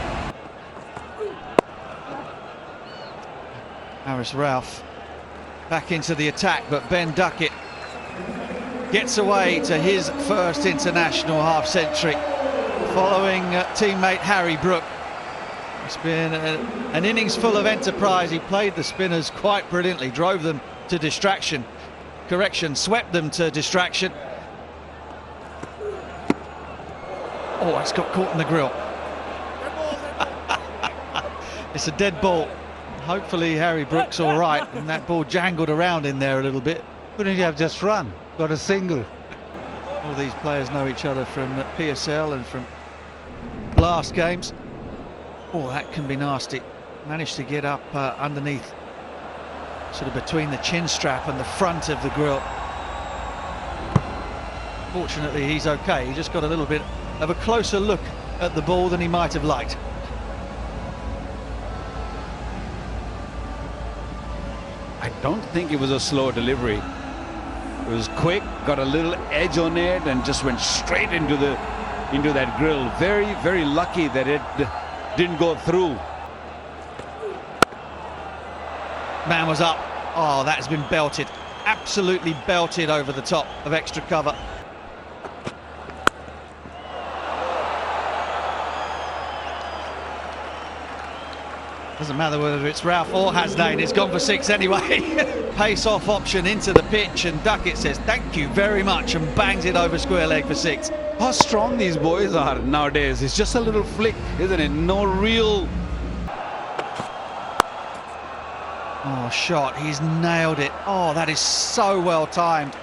Haris Rauf back into the attack, but Ben Duckett gets away to his first international half-century following teammate Harry Brook. It's been an innings full of enterprise. He played the spinners quite brilliantly, drove them to distraction. Correction, swept them to distraction. Oh, it's got caught in the grill. It's a dead ball. Hopefully Harry Brook's all right, and that ball jangled around in there a little bit. Couldn't you have just run? Got a single. All these players know each other from PSL and from blast games. Oh, that can be nasty. Managed to get up underneath, sort of between the chin strap and the front of the grill. Fortunately, he's okay. He just got a little bit of a closer look at the ball than he might have liked. I don't think it was a slow delivery. It was quick, got a little edge on it, and just went straight into that grill. Very, very lucky that it didn't go through. Man was up. Oh, that has been belted. Absolutely belted over the top of extra cover. Doesn't matter whether it's Rauf or Hasnain, it's gone for 6 anyway. Pace off option into the pitch, and Duckett says thank you very much and bangs it over square leg for 6. How strong these boys are nowadays. It's just a little flick, isn't it? No real... Oh, shot. He's nailed it. Oh, that is so well timed.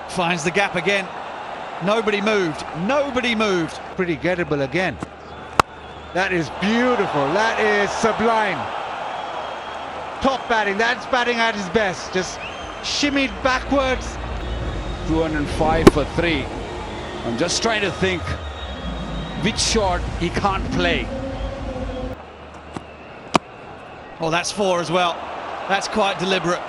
Finds the gap again. Nobody moved. Nobody moved. Pretty gettable again. That is beautiful. That is sublime. Top batting. That's batting at his best. Just shimmied backwards. 205 for 3. I'm just trying to think which shot he can't play. Oh, that's 4 as well. That's quite deliberate.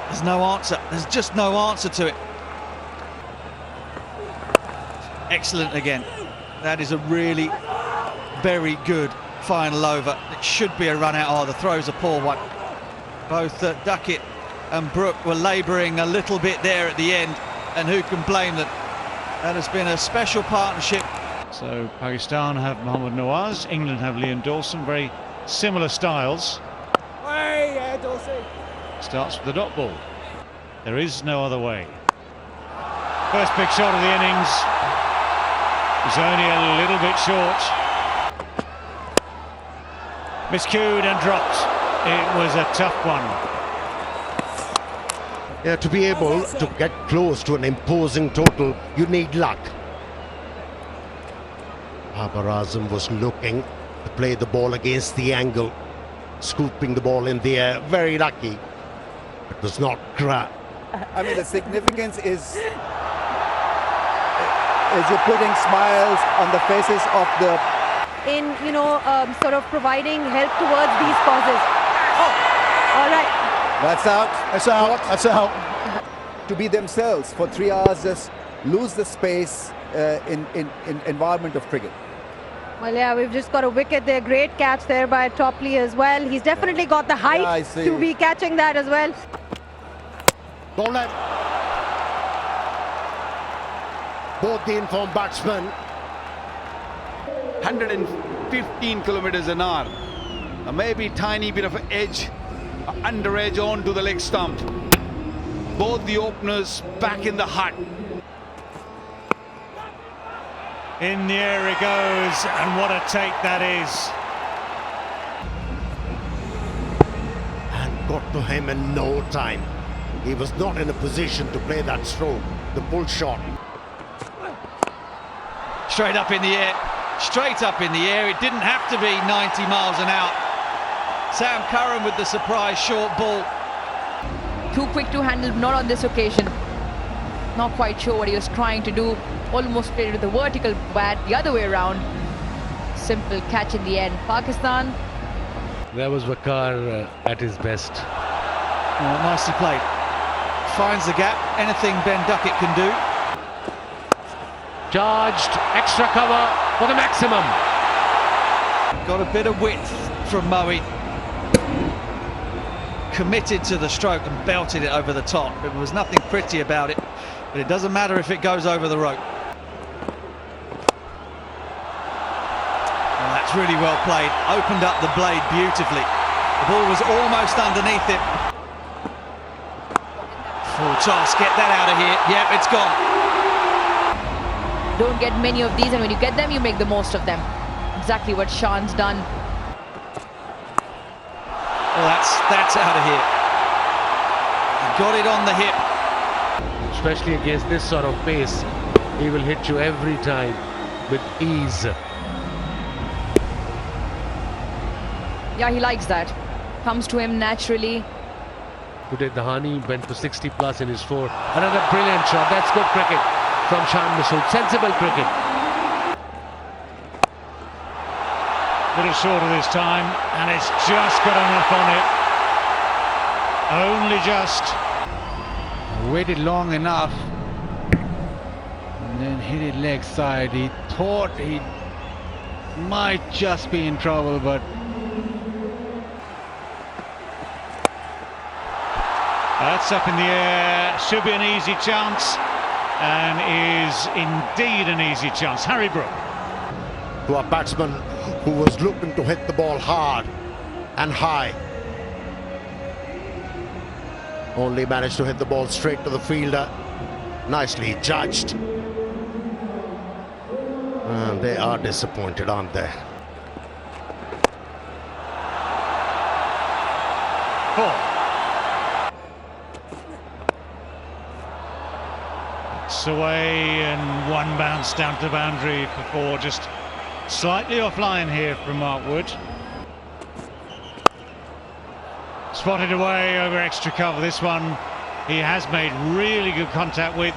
There's no answer. There's just no answer to it. Excellent again. That is a really very good final over. It should be a run out. Oh, the throw's a poor one. Both Duckett and Brook were labouring a little bit there at the end, and who can blame them? That has been a special partnership. So Pakistan have Mohammad Nawaz, England have Liam Dawson, very similar styles. Starts with the dot ball. There is no other way. First big shot of the innings. It's only a little bit short. Miscued and dropped. It was a tough one. Yeah, to be able to get close to an imposing total, you need luck. Babar Azam was looking to play the ball against the angle, scooping the ball in the air. Very lucky. It was not grab. I mean, the significance is you're putting smiles on the faces of the... in, sort of providing help towards these causes. Oh, all right. That's out. That's out. That's out. To be themselves for 3 hours, just lose the space in environment of cricket. Well, yeah, we've just got a wicket there. Great catch there by Topley as well. He's definitely got the height to be catching that as well. Don't let both the informed batsmen. 115 kilometers an hour. Maybe tiny bit of edge, under edge onto the leg stump. Both the openers back in the hut. In the air it goes, and what a take that is. And got to him in no time. He was not in a position to play that stroke, the pull shot. Straight up in the air. Straight up in the air. It didn't have to be 90 miles an hour. Sam Curran with the surprise short ball. Too quick to handle, not on this occasion. Not quite sure what he was trying to do. Almost played with the vertical bat the other way around. Simple catch in the end. Pakistan. There was Waqar at his best. Oh, nicely played. Finds the gap. Anything Ben Duckett can do. Charged, extra cover for the maximum. Got a bit of width from Moeen. Committed to the stroke and belted it over the top. There was nothing pretty about it, but it doesn't matter if it goes over the rope. Well, that's really well played. Opened up the blade beautifully. The ball was almost underneath it. Full toss, get that out of here. Yep, it's gone. Don't get many of these, and when you get them, you make the most of them. Exactly what Sean's done. Well, that's out of here. He got it on the hip. Especially against this sort of pace, he will hit you every time with ease. Yeah, he likes that. Comes to him naturally. Today Dhani went for 60 plus in his 4. Another brilliant shot. That's good cricket from Shan Masood. Sensible cricket. Little short of this time, and it's just got enough on it. Only just. Waited long enough and then hit it leg side. He thought he might just be in trouble, but That's up in the air. Should be an easy chance, and is indeed an easy chance. Harry Brook. To a batsman who was looking to hit the ball hard and high. Only managed to hit the ball straight to the fielder. Nicely judged. And they are disappointed, aren't they? 4. It's away, and one bounce down to the boundary for 4. Just slightly offline here from Mark Wood. Spotted away over extra cover. This one he has made really good contact with.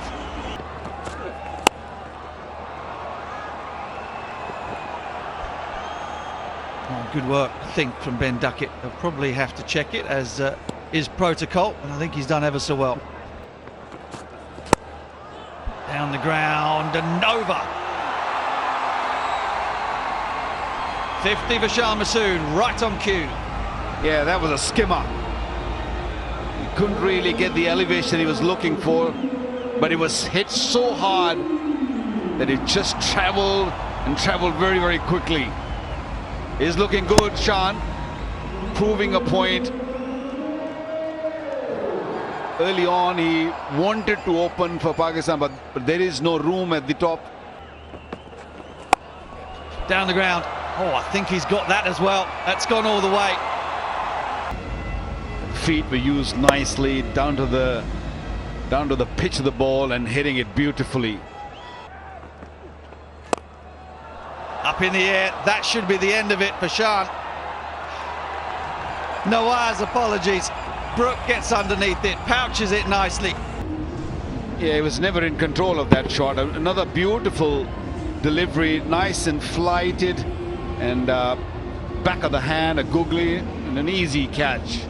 Oh, good work, I think, from Ben Duckett. They'll probably have to check it as is protocol, and I think he's done ever so well. Down the ground and over. 50 for Shan Masood, right on cue. Yeah, that was a skimmer. He couldn't really get the elevation he was looking for, but it was hit so hard that it just traveled and traveled very, very quickly. He's looking good, Shan, proving a point. Early on, he wanted to open for Pakistan, but there is no room at the top. Down the ground. Oh, I think he's got that as well. That's gone all the way. Feet were used nicely down to the pitch of the ball and hitting it beautifully. Up in the air, that should be the end of it for Shan. Nawaz, apologies. Brook gets underneath it, pouches it nicely. Yeah, he was never in control of that shot. Another beautiful delivery, nice and flighted, and back of the hand, a googly, and an easy catch.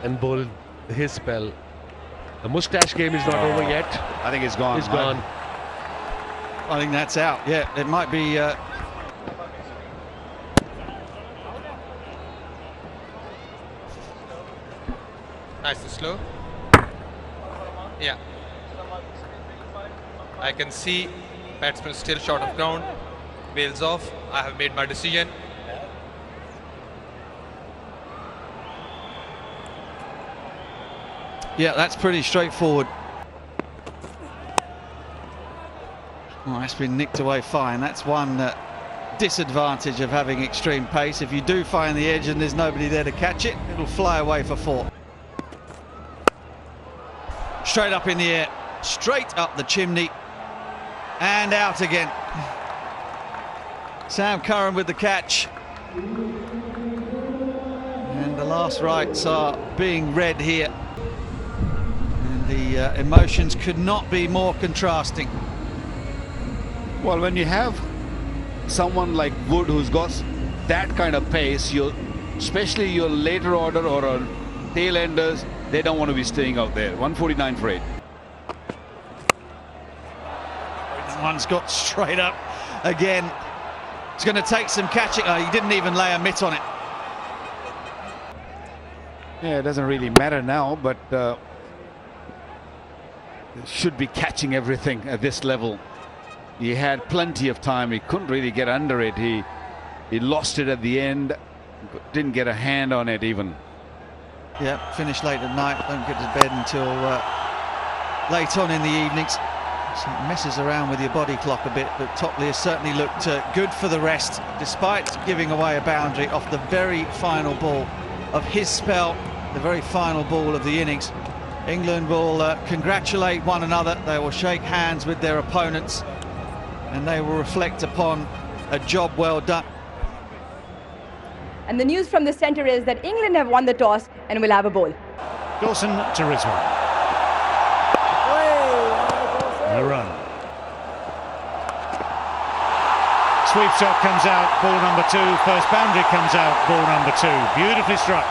And bowled his spell. The moustache game is not over yet. I think it's gone. It's gone. I think that's out. Yeah, it might be. Nice and slow. Yeah. I can see batsman still short of ground. Bails off. I have made my decision. Yeah, that's pretty straightforward. Well, that's been nicked away fine. That's one disadvantage of having extreme pace. If you do find the edge and there's nobody there to catch it, it'll fly away for 4. Straight up in the air, straight up the chimney, and out again. Sam Curran with the catch. And the last rights are being read here. And the emotions could not be more contrasting. Well, when you have someone like Wood who's got that kind of pace, especially your later order or tail enders, they don't want to be staying out there. 149 for 8. One's got straight up again. It's going to take some catching. Oh, he didn't even lay a mitt on it. Yeah, it doesn't really matter now, but should be catching everything at this level. He had plenty of time. He couldn't really get under it. He lost it at the end. Didn't get a hand on it even. Yeah, finish late at night. Don't get to bed until late on in the evenings. So it messes around with your body clock a bit, but Topley has certainly looked good for the rest, despite giving away a boundary off the very final ball of his spell, the very final ball of the innings. England will congratulate one another. They will shake hands with their opponents, and they will reflect upon a job well done. And the news from the centre is that England have won the toss and will have a bowl. Dawson to Rizwan. A run. Sweep shot comes out, ball number 2. First boundary comes out, ball number 2. Beautifully struck.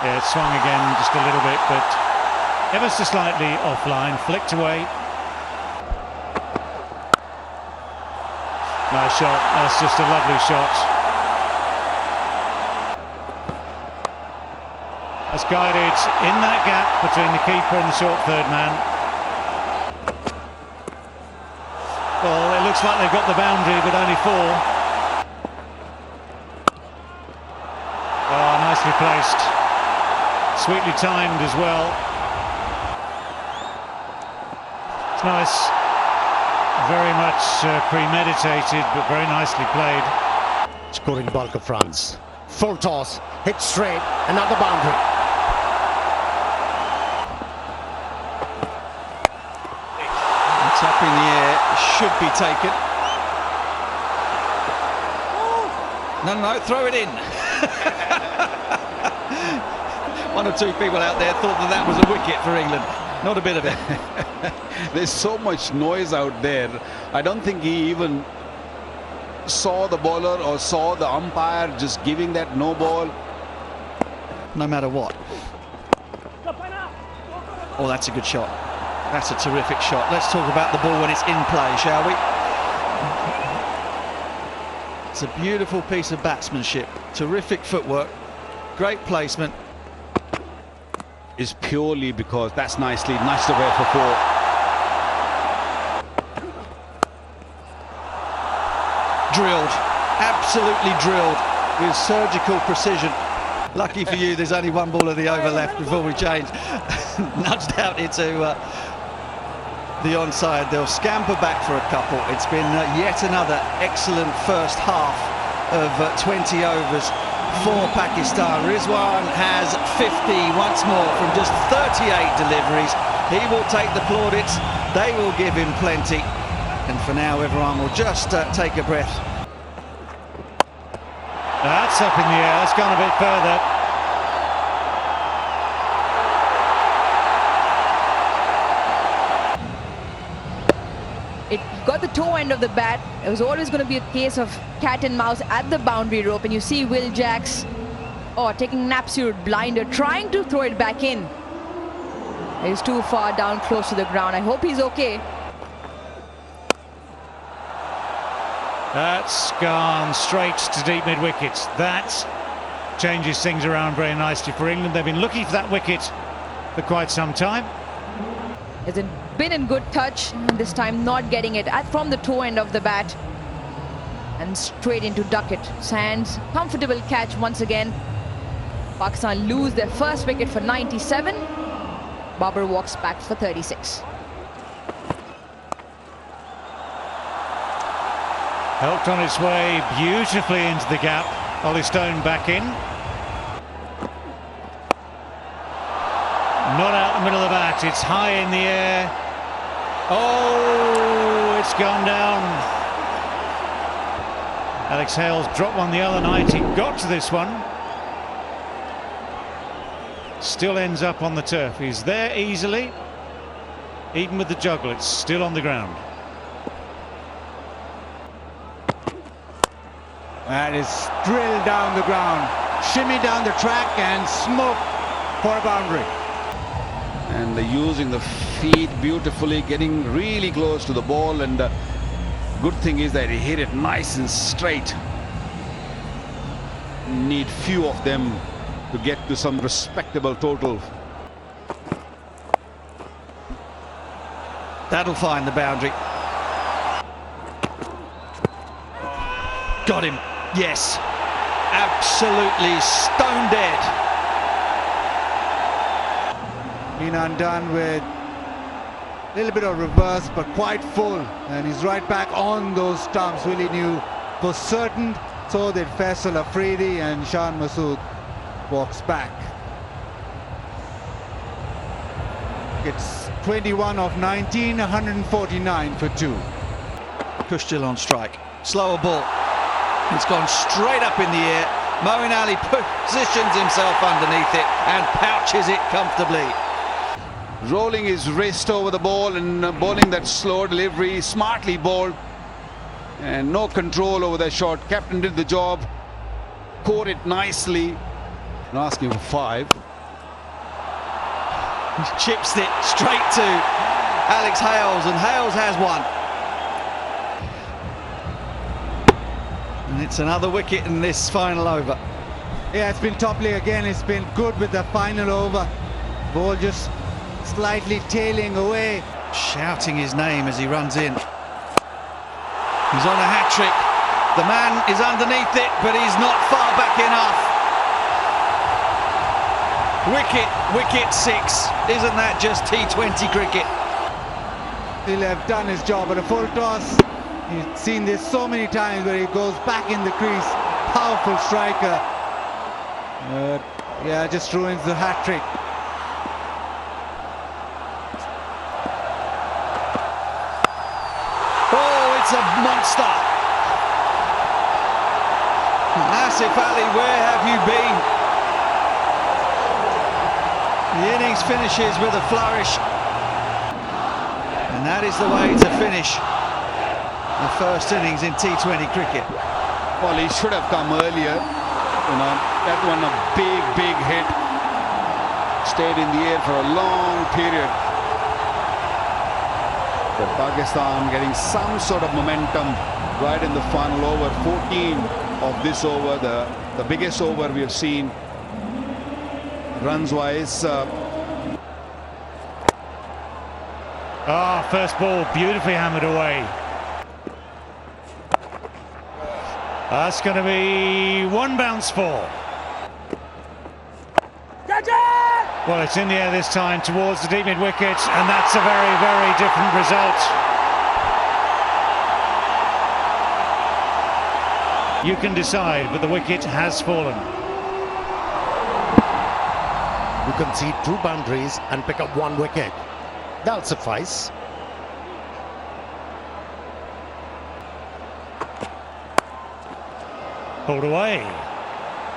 Yeah, it swung again just a little bit, but ever so slightly offline, flicked away. Nice shot, that's just a lovely shot. That's guided in that gap between the keeper and the short third man. Well, it looks like they've got the boundary, but only 4. Oh, nicely placed. Sweetly timed as well. It's nice. Very much premeditated, but very nicely played. Scoring bulk of runs. Full toss, hit straight, another boundary. It's up in the air, should be taken. No, throw it in. One or two people out there thought that was a wicket for England. Not a bit of it. There's so much noise out there. I don't think he even saw the bowler or saw the umpire just giving that no ball. No matter what. Oh, that's a good shot. That's a terrific shot. Let's talk about the ball when it's in play, shall we? It's a beautiful piece of batsmanship. Terrific footwork. Great placement. Is purely because that's nice to wear for 4. Drilled, absolutely drilled with surgical precision. Lucky for you, there's only one ball of the over left before we change. Nudged out into the onside. They'll scamper back for a couple. It's been yet another excellent first half of 20 overs for Pakistan. Rizwan has 50 once more from just 38 deliveries. He will take the plaudits They will give him plenty. And for now, everyone will just take a breath. That's up in the air. That's gone a bit further. It got the toe end of the bat. It was always going to be a case of cat and mouse at the boundary rope. And you see Will Jacks taking an absolute blinder, trying to throw it back in. He's too far down, close to the ground. I hope he's okay. That's gone straight to deep mid-wickets. That changes things around very nicely for England. They've been looking for that wicket for quite some time. It's been in good touch, and this time not getting it from the toe end of the bat. And straight into Duckett. Sands, comfortable catch once again. Pakistan lose their first wicket for 97. Babar walks back for 36. Helped on its way beautifully into the gap. Ollie Stone back in. Not out the middle of the bat, it's high in the air. Oh, it's gone down. Alex Hales dropped one the other night. He got to this one. Still ends up on the turf. He's there easily. Even with the juggle, it's still on the ground. That is drilled down the ground, shimmy down the track and smoke for a boundary. And they're using the feet beautifully, getting really close to the ball, and the good thing is that he hit it nice and straight. Need few of them to get to some respectable total. That'll find the boundary. Got him. Yes. Absolutely stone dead. Been undone with a little bit of reverse, but quite full. And he's right back on those stumps. Willie knew for certain. So did Faisal Afridi, and Shan Masood walks back. It's 21 of 19, 149 for 2. Pushtil on strike. Slower ball. It's gone straight up in the air. Moeen Ali positions himself underneath it and pouches it comfortably. Rolling his wrist over the ball and bowling that slow delivery, smartly bowled. And no control over that shot. Captain did the job. Caught it nicely. And asking for 5. He chips it straight to Alex Hales, and Hales has one. And it's another wicket in this final over. Yeah, it's been Topley again. It's been good with the final over. Ball just slightly tailing away. Shouting his name as he runs in. He's on a hat-trick. The man is underneath it, but he's not far back enough. Wicket 6. Isn't that just T20 cricket? He'll have done his job at a full toss. You've seen this so many times where he goes back in the crease. Powerful striker. Yeah, just ruins the hat-trick. Oh, it's a monster. Asif Ali, where have you been? The innings finishes with a flourish. And that is the way to finish the first innings in T20 cricket. Well, he should have come earlier. You know, that one a big hit. Stayed in the air for a long period. But Pakistan getting some sort of momentum right in the final over. 14 of this over, the biggest over we have seen runs wise. First ball beautifully hammered away. That's going to be one bounce for. Well, it's in the air this time towards the deep mid wicket, and that's a very different result. You can decide, but the wicket has fallen. You concede 2 boundaries and pick up 1 wicket. That'll suffice. Pulled away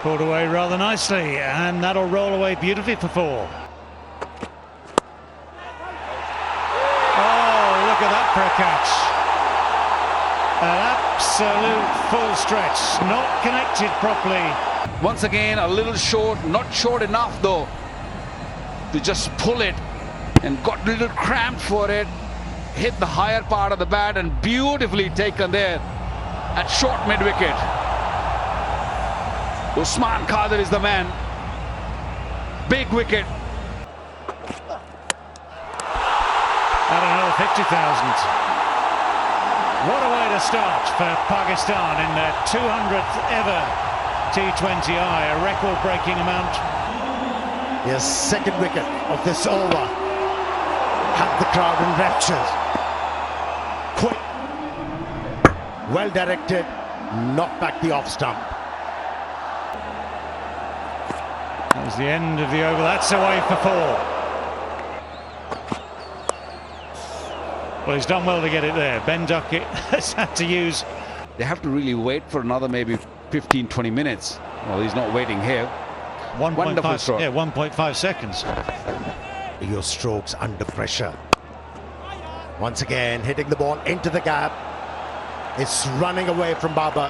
rather nicely, and that'll roll away beautifully for 4. Oh, look at that for a catch. An absolute full stretch, not connected properly. Once again, a little short, not short enough though to just pull it, and got a little cramped for it. Hit the higher part of the bat and beautifully taken there at short mid-wicket. Usman Khader is the man. Big wicket. At another 50,000. What a way to start for Pakistan in their 200th ever T20I, a record-breaking amount. His second wicket of this over had the crowd in raptures. Quick, well directed, knocked back the off stump. That was the end of the over. That's away for 4. Well, he's done well to get it there. Ben Duckett has had to use. They have to really wait for another maybe 15-20 minutes. Well, he's not waiting here. 1.5 seconds. Your strokes under pressure. Once again, hitting the ball into the gap. It's running away from Babar.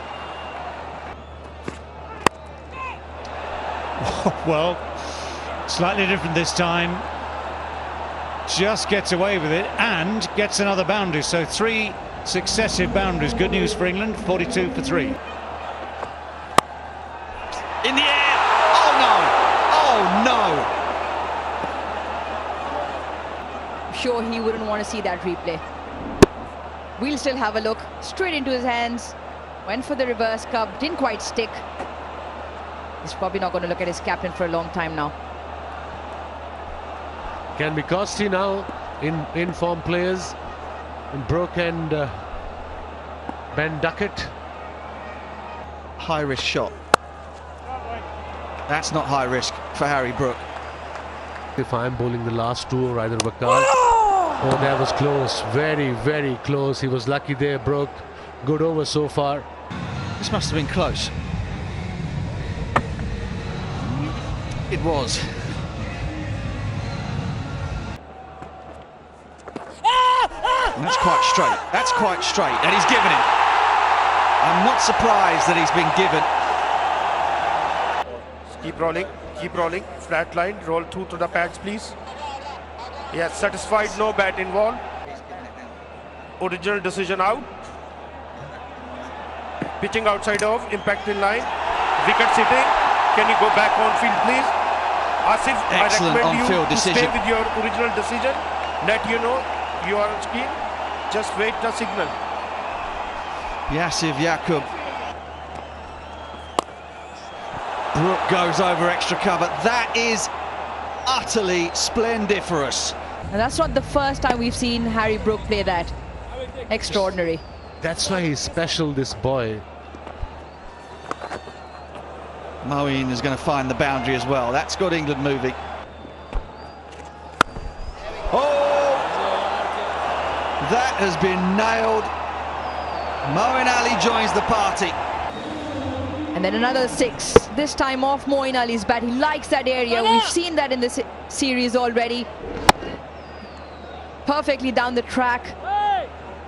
Well, slightly different this time. Just gets away with it and gets another boundary. So 3 successive boundaries. Good news for England. 42 for 3. In the air. Oh no. Oh I'm sure he wouldn't want to see that replay. We'll still have a look. Straight into his hands. Went for the reverse cup. Didn't quite stick. He's probably not going to look at his captain for a long time now. Can be costly now in form players. In Brook and Ben Duckett. High risk shot. That's not high risk for Harry Brook. If I'm bowling the last 2 or either Wakal. Oh, that was close. Very, very close. He was lucky there, Brook. Good over so far. This must have been close. It was. And that's quite straight. That's quite straight. And he's given it. I'm not surprised that he's been given. Keep rolling. Keep rolling. Flat line. Roll through to the pads, please. Yes, satisfied. No bat involved. Original decision out. Pitching outside of. Impact in line. Wicket sitting. Can you go back on field, please? Asif, Excellent I recommend on-field you to decision. stay with your original decision. Let you know you are on screen. Just wait the signal. Yasif Yaqub. Brook goes over extra cover. That is utterly splendiferous. And that's not the first time we've seen Harry Brook play that. Extraordinary. That's why he's special, this boy. Moeen is going to find the boundary as well. That's got England moving. Oh! That has been nailed. Moeen Ali joins the party. And then another 6. This time off Moeen Ali's bat. He likes that area. We've seen that in this series already. Perfectly down the track.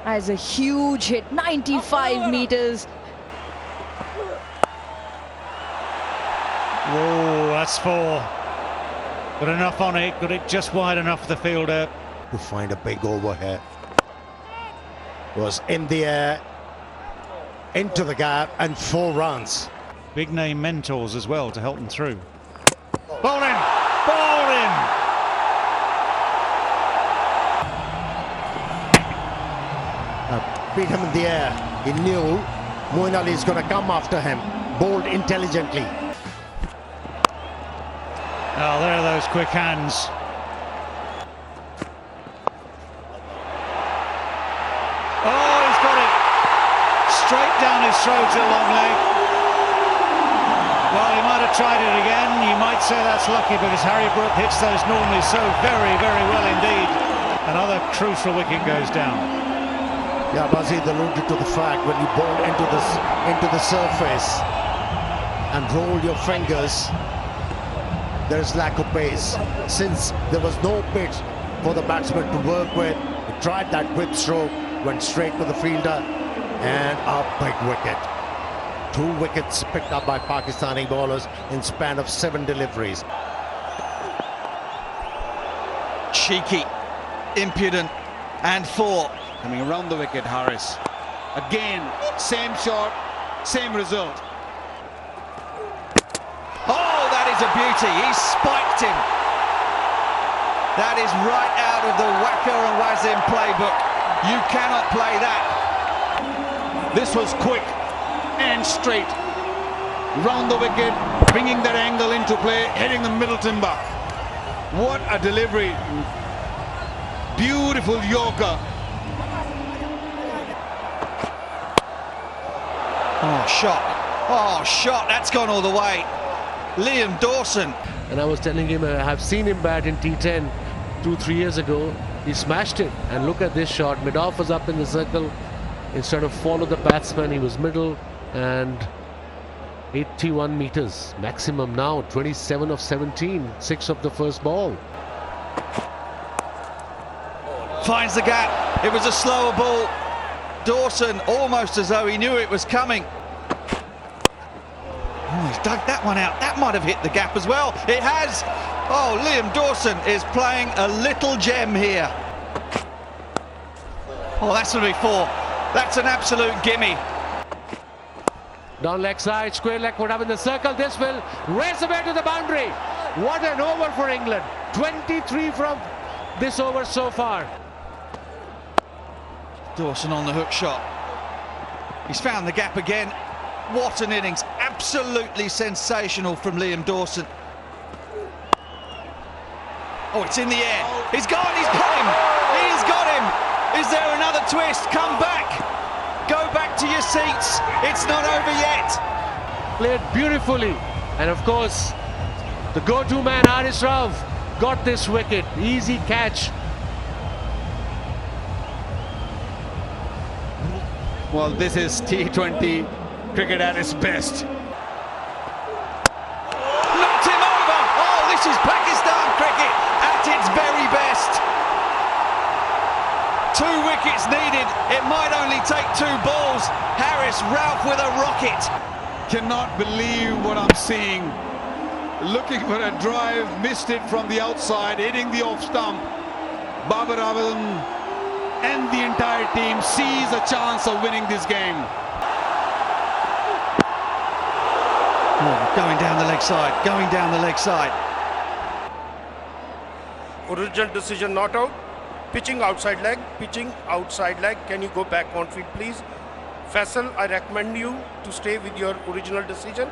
That is a huge hit. 95 meters. Whoa, that's 4. Got enough on it. Got it just wide enough for the fielder. To find a big over here. Was in the air, into the gap, and 4 runs. Big name mentors as well to help them through. Bowling! Bowling! Beat him in the air. He knew Moeen Ali is going to come after him. Bowled intelligently. Oh, there are those quick hands. Oh, he's got it. Straight down his throat at long leg. Well, he might have tried it again. You might say that's lucky because Harry Brook hits those normally so very, very well indeed. Another crucial wicket goes down. Yeah, Bazid alluded to the fact when you bowl into the surface, and roll your fingers. There's lack of pace. Since there was no pitch for the batsman to work with, he tried that whip stroke, went straight to the fielder, and a big wicket. 2 wickets picked up by Pakistani bowlers in span of 7 deliveries. Cheeky, impudent, and 4. Coming around the wicket, Harris. Again, same shot, same result. Oh, that is a beauty. He spiked him. That is right out of the Wacker and Wazim playbook. You cannot play that. This was quick and straight. Round the wicket, bringing that angle into play, hitting the middle timber. What a delivery. Beautiful Yorker. Oh, shot. Oh, shot. That's gone all the way. Liam Dawson. And I was telling him, I've seen him bat in T10 2-3 years ago. He smashed it. And look at this shot. Mid-off was up in the circle. Instead of follow the batsman, he was middle. And 81 meters maximum now. 27 of 17. 6 of the first ball. Finds the gap. It was a slower ball. Dawson, almost as though he knew it was coming. Oh, he's dug that one out. That might have hit the gap as well. It has. Oh, Liam Dawson is playing a little gem here. Oh, that's going to be 4. That's an absolute gimme. Down leg side, square leg put up in the circle. This will race away to the boundary. What an over for England. 23 from this over so far. Dawson on the hook shot. He's found the gap again. What an innings. Absolutely sensational from Liam Dawson. Oh, it's in the air. He's gone. He's got him. He's got him. Is there another twist? Come back. Go back to your seats. It's not over yet. Played beautifully. And of course, the go-to man, Haris Rauf, got this wicket. Easy catch. Well, this is T20 cricket at its best. Knocked him over! Oh, this is Pakistan cricket at its very best. 2 wickets needed. It might only take 2 balls. Haris Rauf with a rocket. Cannot believe what I'm seeing. Looking for a drive, missed it from the outside, hitting the off stump. Babar Azam and the entire team sees a chance of winning this game. Oh, going down the leg side, going down the leg side. Original decision not out. Pitching outside leg, pitching outside leg. Can you go back on feet, please? Faisal, I recommend you to stay with your original decision.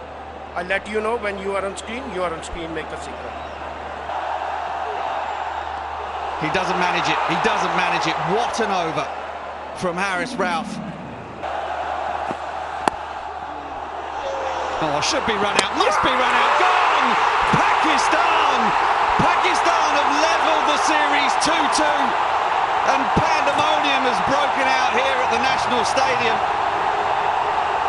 I'll let you know when you are on screen, make a signal. He doesn't manage it. He doesn't manage it. What an over from Haris Rauf. Oh, should be run out. Must be run out. Gone! Pakistan! Pakistan have levelled the series 2-2. And pandemonium has broken out here at the National Stadium.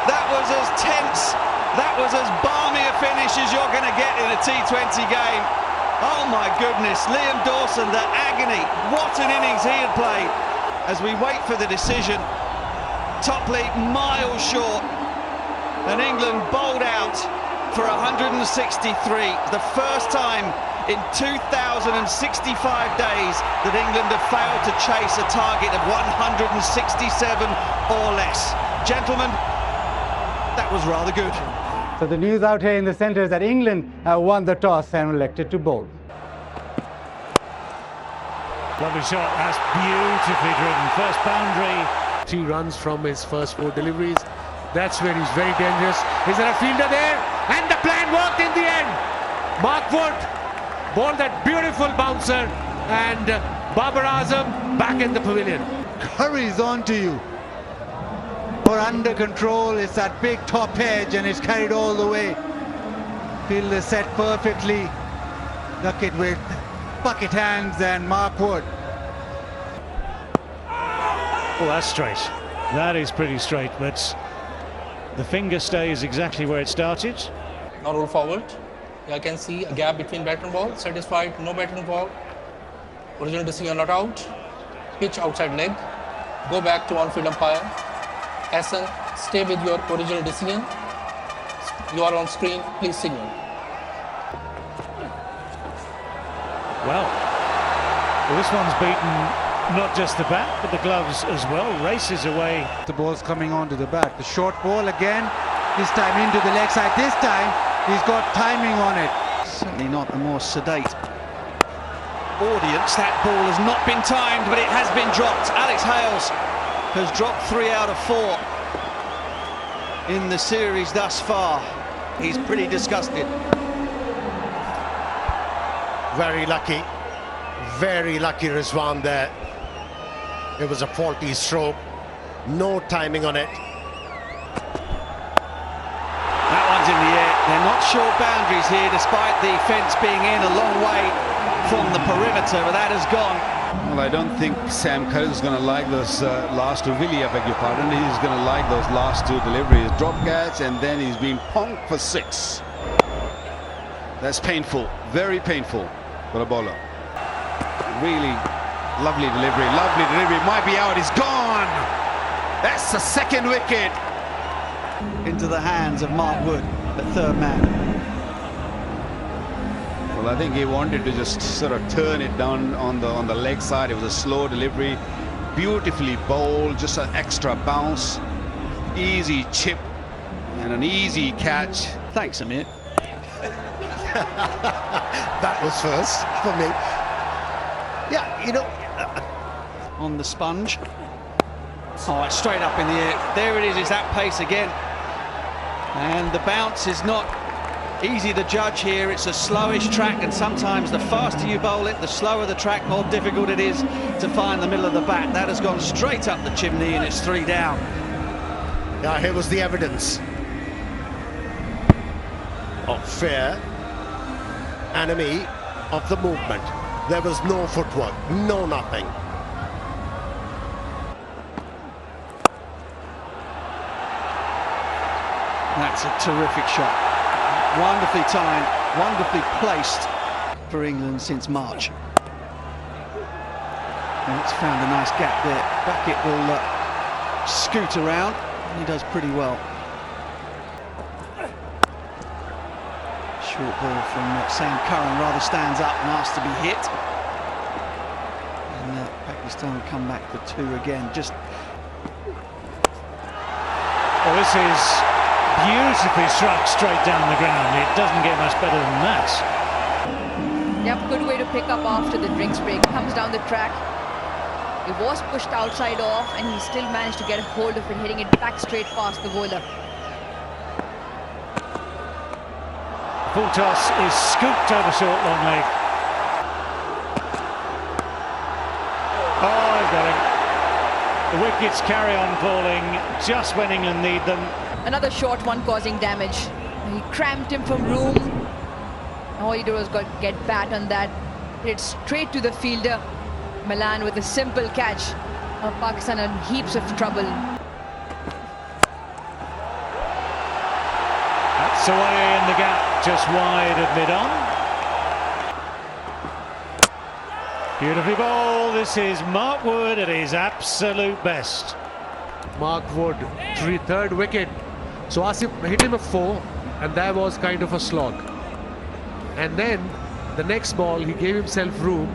That was as tense, that was as balmy a finish as you're going to get in a T20 game. Oh my goodness, Liam Dawson, the agony. What an innings he had played. As we wait for the decision, Topley miles short. And England bowled out for 163. The first time in 2,065 days that England have failed to chase a target of 167 or less. Gentlemen, that was rather good. So the news out here in the centre is that England have won the toss and elected to bowl. Lovely shot, that's beautifully driven. First boundary. 3 runs from his first 4 deliveries. That's where he's very dangerous. Is there a fielder there? And the plan worked in the end. Mark Wood bowled that beautiful bouncer, and Babar Azam back in the pavilion. Hurries on to you. For under control, it's that big top edge and it's carried all the way. Fielder set perfectly. Duck it with bucket hands and Mark Wood. Well, that's straight. That is pretty straight, but the finger stays exactly where it started. Now roll forward. I can see a gap between bat and ball. Satisfied, no bat and ball. Original decision not out. Pitch outside leg. Go back to on-field umpire. Hassan, stay with your original decision. You are on screen, please signal. Well, this one's beaten not just the bat, but the gloves as well. Races away. The ball's coming onto the bat. The short ball again, this time into the leg side. This time, he's got timing on it. Certainly not a more sedate audience. That ball has not been timed, but it has been dropped. Alex Hales has dropped 3 out of 4 in the series thus far. He's pretty disgusted. Very lucky Rizwan there. It was a faulty stroke, no timing on it. That one's in the air. They're not short boundaries here, despite the fence being in a long way from the perimeter, but that has gone. Well, I don't think Sam Curry is going to like those last two. Willie, I beg your pardon. He's going to like those last two deliveries. Drop catch, and then he's been punked for 6. That's painful, very painful for a bowler. Really lovely delivery, Might be out, he's gone. That's the 2nd wicket. Into the hands of Mark Wood, the 3rd man. Well, I think he wanted to just sort of turn it down on the leg side. It was a slow delivery, beautifully bowled, just an extra bounce, easy chip, and an easy catch. Thanks, Amir. That was first for me. Yeah, you know, on the sponge. Oh, it's straight up in the air. There it is. It's that pace again. And the bounce is not easy to judge here. It's a slowish track, and sometimes the faster you bowl it, the slower the track, more difficult it is to find the middle of the bat. That has gone straight up the chimney, and it's 3 down. Yeah, here was the evidence of fair enemy of the movement. There was no footwork, no nothing. That's a terrific shot. Wonderfully timed, wonderfully placed for England since March. And it's found a nice gap there. Beckett will scoot around. He does pretty well. Short ball from Sam Curran, rather stands up and asks to be hit. And Pakistan come back for 2 again. Just. Well, this is beautifully struck straight down the ground. It doesn't get much better than that. Yep, good way to pick up after the drinks break. Comes down the track. It was pushed outside off, and he still managed to get a hold of it, hitting it back straight past the bowler. Full toss is scooped over short long leg. Oh, got him. The wickets carry on falling just when England need them. Another short one causing damage. He cramped him from room. All he did was get bat on that. Hit it straight to the fielder. Milan with a simple catch. Pakistan in heaps of trouble. That's away in the gap, just wide of mid-on. Beautifully bowled. This is Mark Wood at his absolute best. Mark Wood, 3rd wicket. So Asif hit him a 4, and that was kind of a slog. And then the next ball, he gave himself room.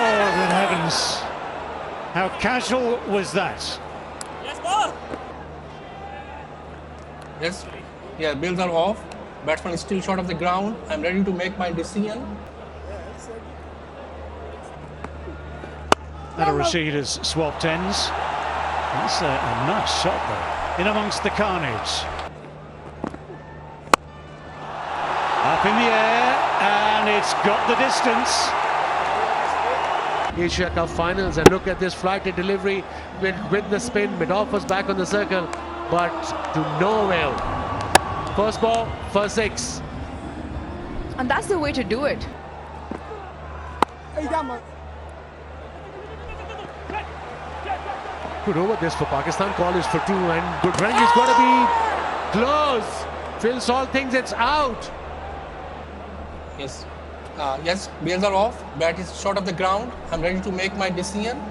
Oh, good heavens. How casual was that? Yes, yeah, bills are off. Batsman is still short of the ground. I'm ready to make my decision. That'll Rashid has swapped ends. That's a nice shot though. In amongst the carnage. Up in the air, and it's got the distance. Asia Cup finals, and look at this flighted delivery with the spin. Mid-off was back on the circle, but to no avail. First ball, first 6. And that's the way to do it. Good over this for Pakistan. Call is for 2 and good running. It's got to be close. Phil Salt thinks it's out. Yes. Yes, bails are off. Bat is short of the ground. I'm ready to make my decision.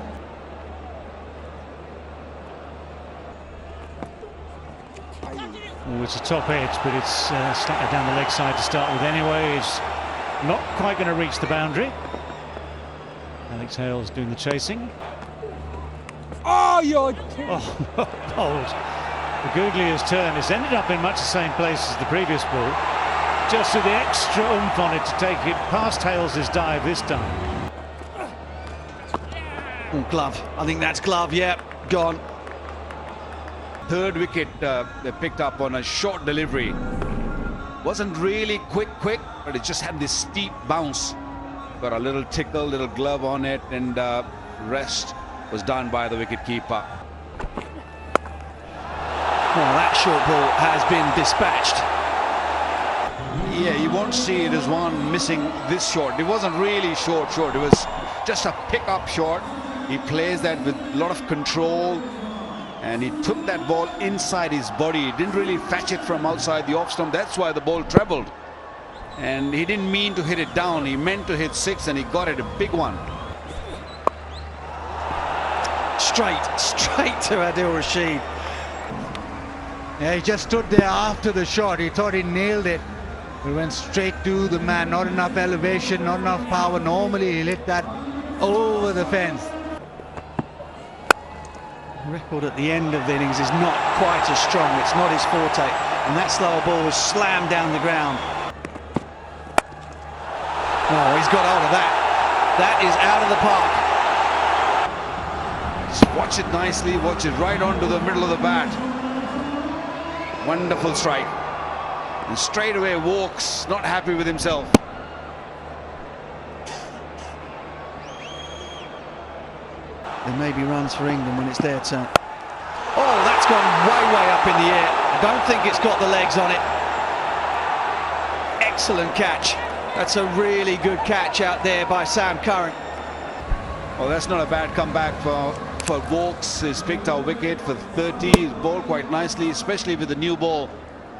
Oh, it's a top edge, but it's slightly down the leg side to start with anyway. It's not quite going to reach the boundary. Alex Hales doing the chasing. Oh, you're... Oh, bold. The Googlier's turn has ended up in much the same place as the previous ball. Just with the extra oomph on it to take it past Hales' dive this time. Oh, glove. I think that's glove, yeah, gone. Third wicket they picked up on a short delivery. Wasn't really quick, but it just had this steep bounce. Got a little tickle, little glove on it, and rest was done by the wicket-keeper. Oh, that short ball has been dispatched. Yeah, you won't see it as one missing this short. It wasn't really short. It was just a pick-up shot. He plays that with a lot of control, and he took that ball inside his body. He didn't really fetch it from outside the off stump. That's why the ball trebled. And he didn't mean to hit it down. He meant to hit 6, and he got it, a big one. Straight to Adil Rashid. Yeah, he just stood there after the shot. He thought he nailed it. He went straight to the man. Not enough elevation, not enough power. Normally he hit that over the fence. Record at the end of the innings is not quite as strong. It's not his forte. And that slower ball was slammed down the ground. Oh, he's got hold of that. That is out of the park. Just watch it nicely. Watch it right onto the middle of the bat. Wonderful strike. And straight away walks, not happy with himself. There may be runs for England when it's their turn. Oh, that's gone way up in the air. I don't think it's got the legs on it. Excellent catch. That's a really good catch out there by Sam Curran. Well, that's not a bad comeback for Walks. He's picked our wicket for 30. He's bowled quite nicely, especially with the new ball.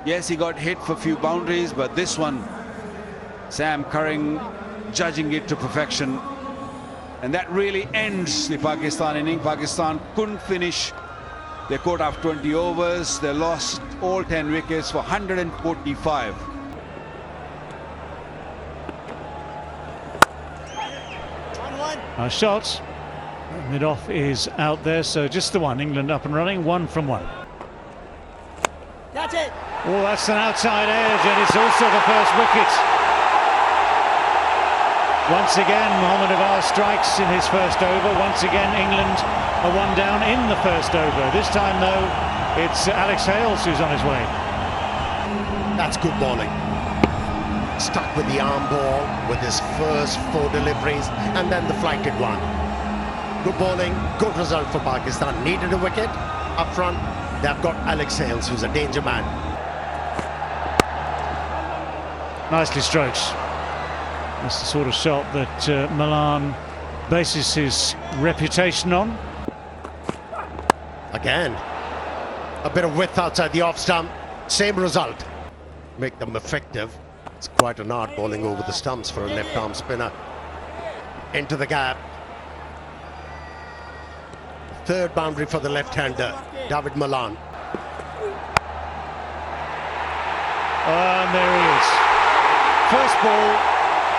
Yes, he got hit for a few boundaries, but this one, Sam Curran judging it to perfection. And that really ends the Pakistan inning. Pakistan couldn't finish their quota of 20 overs. They lost all 10 wickets for 145. Shots. Mid-off is out there, so just the one. England up and running, 1 from 1. That's it. Oh, that's an outside edge, and it's also the first wicket. Once again, Mohammad Abbas strikes in his first over. Once again, England are 1 down in the first over. This time, though, it's Alex Hales who's on his way. That's good bowling. Stuck with the arm ball with his first 4 deliveries and then the flighted one. Good bowling, good result for Pakistan. Needed a wicket up front. They've got Alex Hales, who's a danger man. Nicely stroked. That's the sort of shot that Milan bases his reputation on. Again, a bit of width outside the off stump. Same result. Make them effective. It's quite an art bowling over the stumps for a left-arm spinner. Into the gap. Third boundary for the left-hander, David Malan. And there he is. First ball,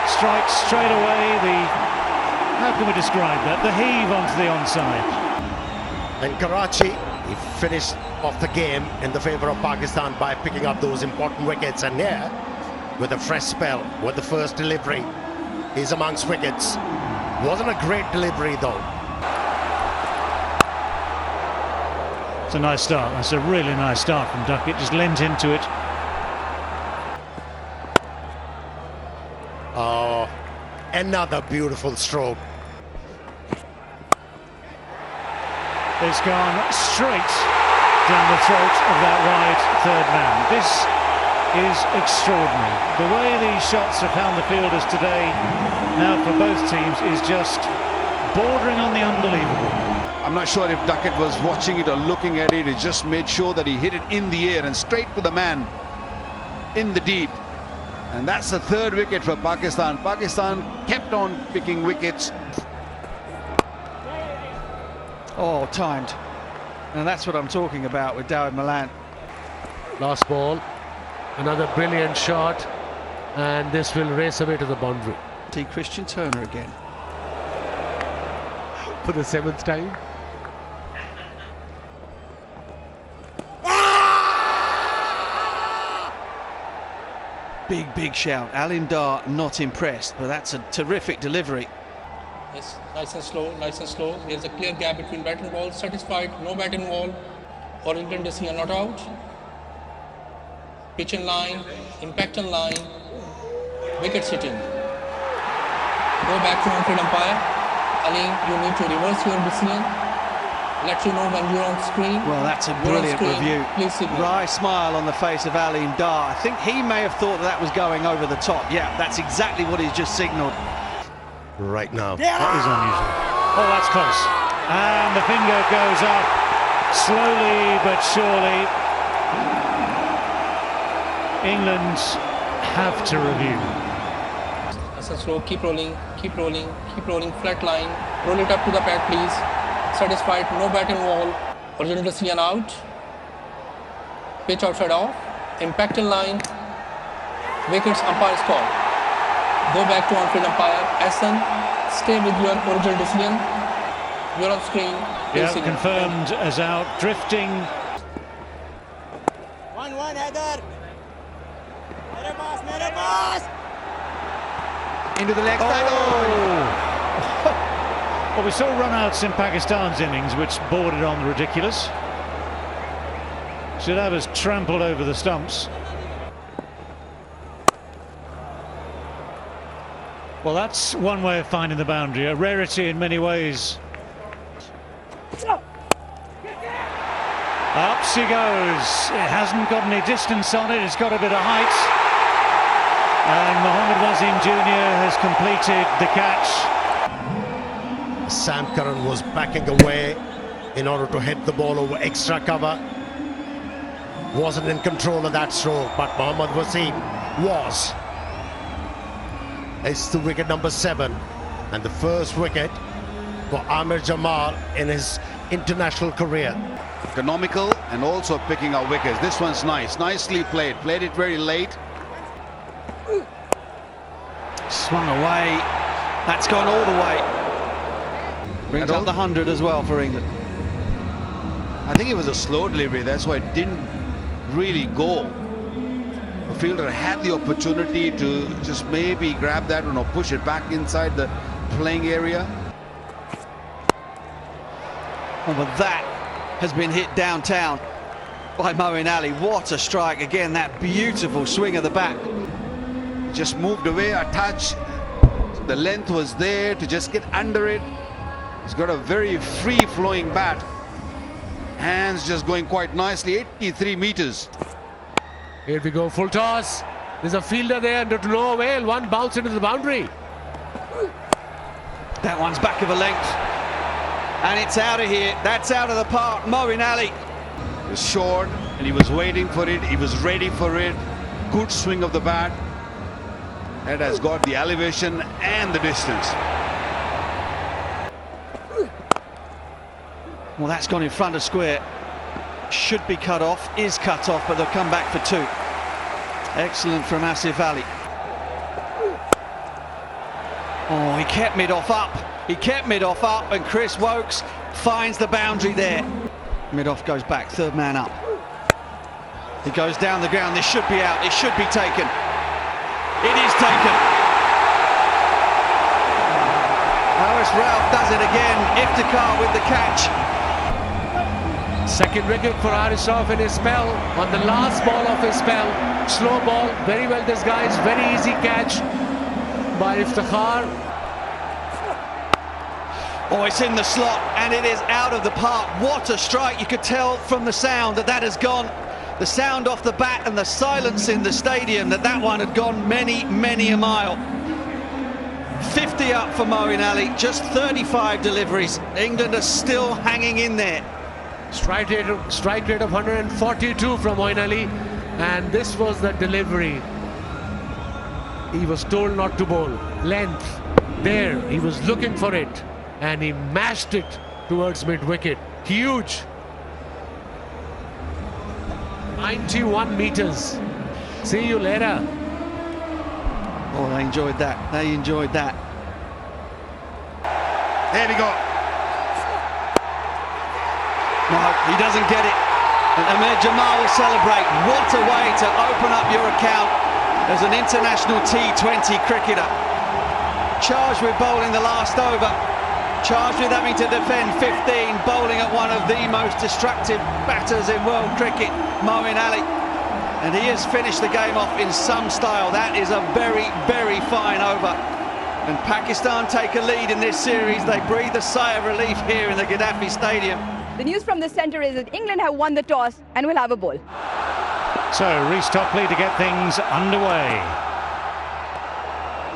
strikes straight away. How can we describe that? The heave onto the onside. And Karachi, he finished off the game in the favour of Pakistan by picking up those important wickets. And here, with a fresh spell, with the first delivery, he's amongst wickets. Wasn't a great delivery though. It's a nice start. That's a really nice start from Duckett. Just leant into it. Oh, another beautiful stroke. It's gone straight down the throat of that wide third man. This is extraordinary. The way these shots have found the fielders today now for both teams is just bordering on the unbelievable. I'm not sure if Duckett was watching it or looking at it. He just made sure that he hit it in the air and straight to the man in the deep. And that's the third wicket for Pakistan. Pakistan kept on picking wickets. Oh, timed. And that's what I'm talking about with Dawid Malan. Last ball, another brilliant shot, and this will race away to the boundary. See Christian Turner again. For the 7th time. Big shout. Alim Dar not impressed, but that's a terrific delivery. Yes, nice and slow, nice and slow. There's a clear gap between bat and ball. Satisfied, no bat in ball. Origin decision not out. Pitch in line, impact in line. Wicket sitting. Go back to on-field umpire. Alim, you need to reverse your decision. Let you know when you're on screen. Well, that's a brilliant review. Please signal. Wry smile on the face of Alim Dar. I think he may have thought that was going over the top. Yeah, that's exactly what he's just signalled. Right now. That is unusual. Oh, that's close. And the finger goes up slowly but surely. England have to review. Nice and slow, keep rolling, keep rolling, keep rolling, flat line. Roll it up to the pad, please. Satisfied, no bat in wall. Original decision out. Pitch outside off. Impact in line. Wickets, umpire's call. Go back to on-field umpire. Arslan, stay with your original decision. You're on screen. Yeah, confirmed as out. Drifting. 1-1 Heather. Mere pass. Into the leg side. Oh. Well, we saw run-outs in Pakistan's innings, which bordered on the ridiculous. Should have us trampled over the stumps. Well, that's one way of finding the boundary, a rarity in many ways. Up she goes. It hasn't got any distance on it, it's got a bit of height. And Mohammad Wasim Jr. has completed the catch. Sam Curran was backing away in order to hit the ball over extra cover. Wasn't in control of that stroke, but Mohammad Wasim was. It's the wicket number 7 and the first wicket for Amir Jamal in his international career. Economical and also picking up wickets. This one's nice, nicely played. Played it very late. Swung away. That's gone all the way. Brings up the 100 as well for England. I think it was a slow delivery, that's why it didn't really go. The fielder had the opportunity to just maybe grab that one or push it back inside the playing area. Oh, but that has been hit downtown by Moeen Ali. What a strike. Again, that beautiful swing of the bat. Just moved away a touch. The length was there to just get under it. He's got a very free-flowing bat. Hands just going quite nicely, 83 meters. Here we go, full toss. There's a fielder there and no avail. One bounce into the boundary. That one's back of a length. And it's out of here. That's out of the park. Moeen Ali. It was short and he was waiting for it. He was ready for it. Good swing of the bat. That has got the elevation and the distance. Well, that's gone in front of square. Should be cut off, is cut off, but they'll come back for 2. Excellent from Asif Ali. Oh, he kept mid-off up. He kept mid-off up, and Chris Wokes finds the boundary there. Mid-off goes back, 3rd man up. He goes down the ground. This should be out. It should be taken. It is taken. Haris Rauf does it again. Iftikhar with the catch. Second wicket for Haris Rauf in his spell. On the last ball of his spell. Slow ball, very well disguised, very easy catch by Iftikhar. Oh, it's in the slot and it is out of the park. What a strike. You could tell from the sound that that has gone. The sound off the bat and the silence in the stadium that one had gone many, many a mile. 50 up for Moeen Ali, just 35 deliveries. England are still hanging in there. Strike rate of 142 from Moeen Ali, and this was the delivery. He was told not to bowl. Length, there, he was looking for it, and he mashed it towards mid-wicket. Huge. 91 meters. See you later. Oh, they enjoyed that. They enjoyed that. There we go. No, he doesn't get it. And Amir Jamal will celebrate. What a way to open up your account as an international T20 cricketer. Charged with bowling the last over. Charged with having to defend 15, bowling at one of the most destructive batters in world cricket, Moeen Ali. And he has finished the game off in some style. That is a very, very fine over. And Pakistan take a lead in this series. They breathe a sigh of relief here in the Gaddafi Stadium. The news from the centre is that England have won the toss and will have a ball. So Reece Topley to get things underway.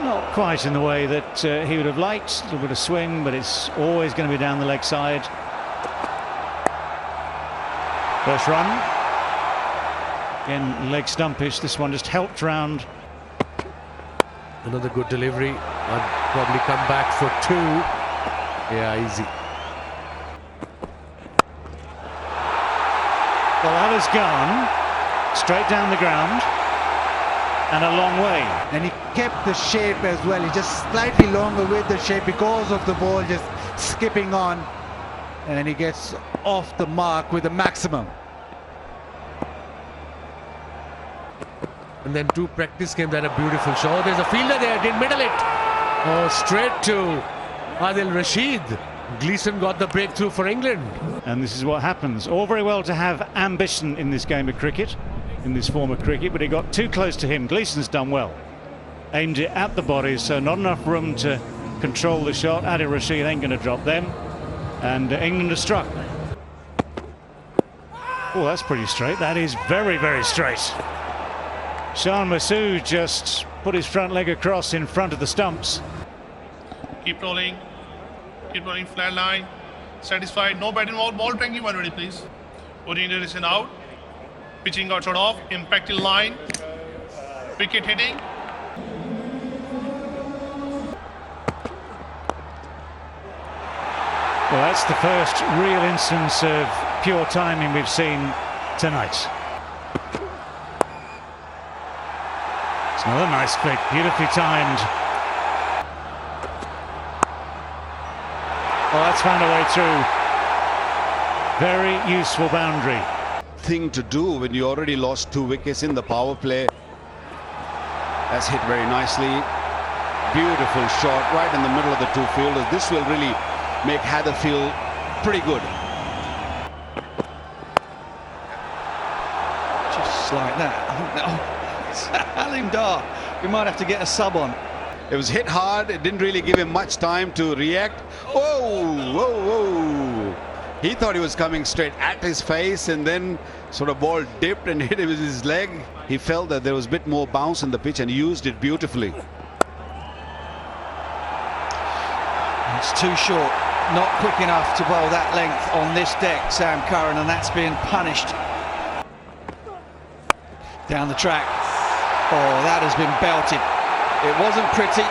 Not quite in the way that he would have liked. A little bit of swing, but it's always going to be down the leg side. First run. Again, leg stumpish. This one just helped round. Another good delivery. I'd probably come back for 2. Yeah, easy. Well, that has gone straight down the ground and a long way. And he kept the shape as well. He just slightly longer with the shape because of the ball just skipping on. And he gets off the mark with a maximum. And then 2 practice games had a beautiful shot. Oh, there's a fielder there, didn't middle it. Oh, straight to Adil Rashid. Gleeson got the breakthrough for England. And this is what happens. All very well to have ambition in this game of cricket, in this form of cricket, but he got too close to him. Gleeson's done well. Aimed it at the body, so not enough room to control the shot. Adil Rashid ain't going to drop them. And England are struck. Oh, that's pretty straight. That is very, very straight. Shan Masood just put his front leg across in front of the stumps. Keep rolling flat line. Satisfied, no bat involved. Ball tracking 120, please. Orientation out. Pitching got shot off. Impact in line. Wicket hitting. Well, that's the first real instance of pure timing we've seen tonight. It's another nice flick, beautifully timed. Oh, that's found a way through. Very useful boundary. Thing to do when you already lost 2 wickets in the power play. That's hit very nicely. Beautiful shot right in the middle of the 2 fielders. This will really make Heather feel pretty good. Just like that. Halim Dar, we might have to get a sub on. It was hit hard. It didn't really give him much time to react. Whoa, whoa, whoa. He thought he was coming straight at his face, and then sort of ball dipped and hit him with his leg. He felt that there was a bit more bounce in the pitch and used it beautifully. It's too short. Not quick enough to bowl that length on this deck, Sam Curran, and that's being punished. Down the track. Oh, that has been belted. It wasn't pretty.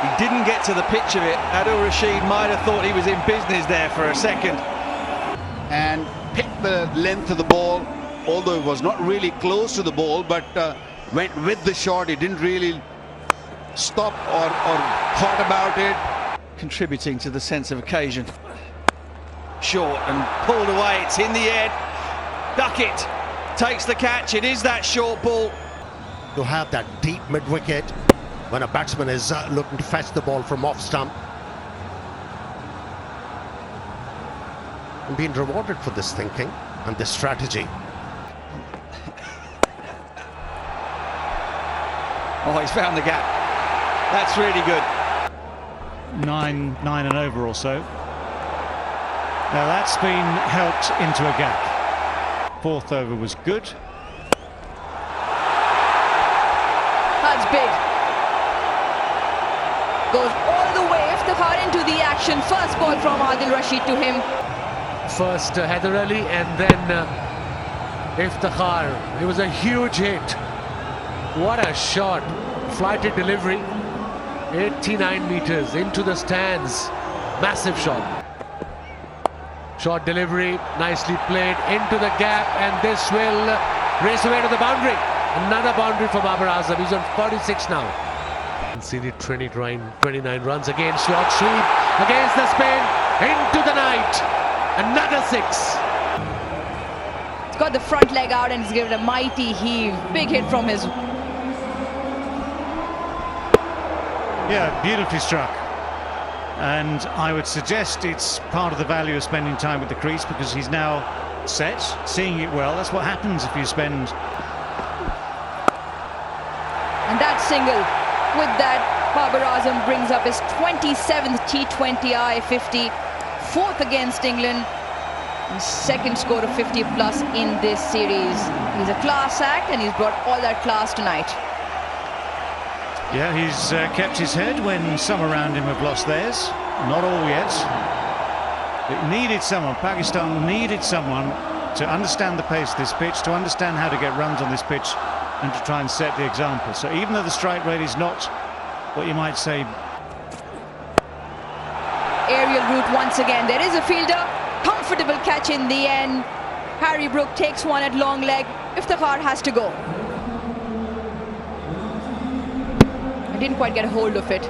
He didn't get to the pitch of it. Adil Rashid might have thought he was in business there for a second. And picked the length of the ball, although it was not really close to the ball, but went with the shot. He didn't really stop or thought about it. Contributing to the sense of occasion. Short and pulled away. It's in the air. Duckett takes the catch. It is that short ball. To have that deep mid-wicket when a batsman is looking to fetch the ball from off stump. And being rewarded for this thinking and this strategy. Oh, he's found the gap. That's really good. 9 and over or so. Now that's been helped into a gap. 4th over was good. That's big. Goes all action. First ball from Adil Rashid to him. First Haider Ali and then Iftikhar. It was a huge hit. What a shot. Flighted delivery. 89 meters into the stands. Massive shot. Short delivery, nicely played into the gap, and this will race away to the boundary. Another boundary for Babar Azam. He's on 46 now. Conceded 29 runs again. Slot sweep against the spin into the night. Another 6. He's got the front leg out and he's given a mighty heave. Big hit from his. Yeah, beautifully struck. And I would suggest it's part of the value of spending time with the crease, because he's now set, seeing it well. That's what happens if you spend. And that single, with that, Babar Azam brings up his 27th T20I 50, 4th against England, and second score of 50 plus in this series. He's a class act and he's brought all that class tonight. Yeah, he's kept his head when some around him have lost theirs. Not all yet. It needed someone. Pakistan needed someone to understand the pace of this pitch, to understand how to get runs on this pitch, and to try and set the example. So even though the strike rate is not what you might say. Aerial route once again. There is a fielder. Comfortable catch in the end. Harry Brook takes one at long leg. Iftikhar has to go. I didn't quite get a hold of it.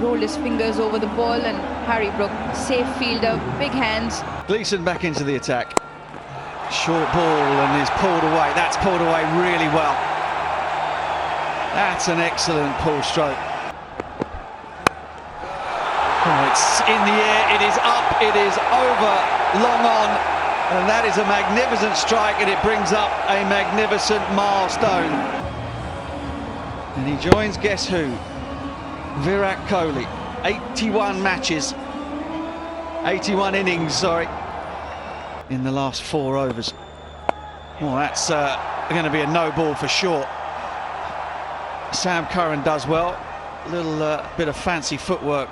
Rolled his fingers over the ball, and Harry Brook, safe fielder, big hands. Gleeson back into the attack. Short ball and is pulled away. That's pulled away really well. That's an excellent pull stroke. Oh, it's in the air, it is up, it is over, long on, and that is a magnificent strike, and it brings up a magnificent milestone. And he joins, guess who? Virat Kohli. 81 matches, 81 innings, sorry, in the last 4 overs. Well, that's going to be a no ball for sure. Sam Curran does well. A little bit of fancy footwork.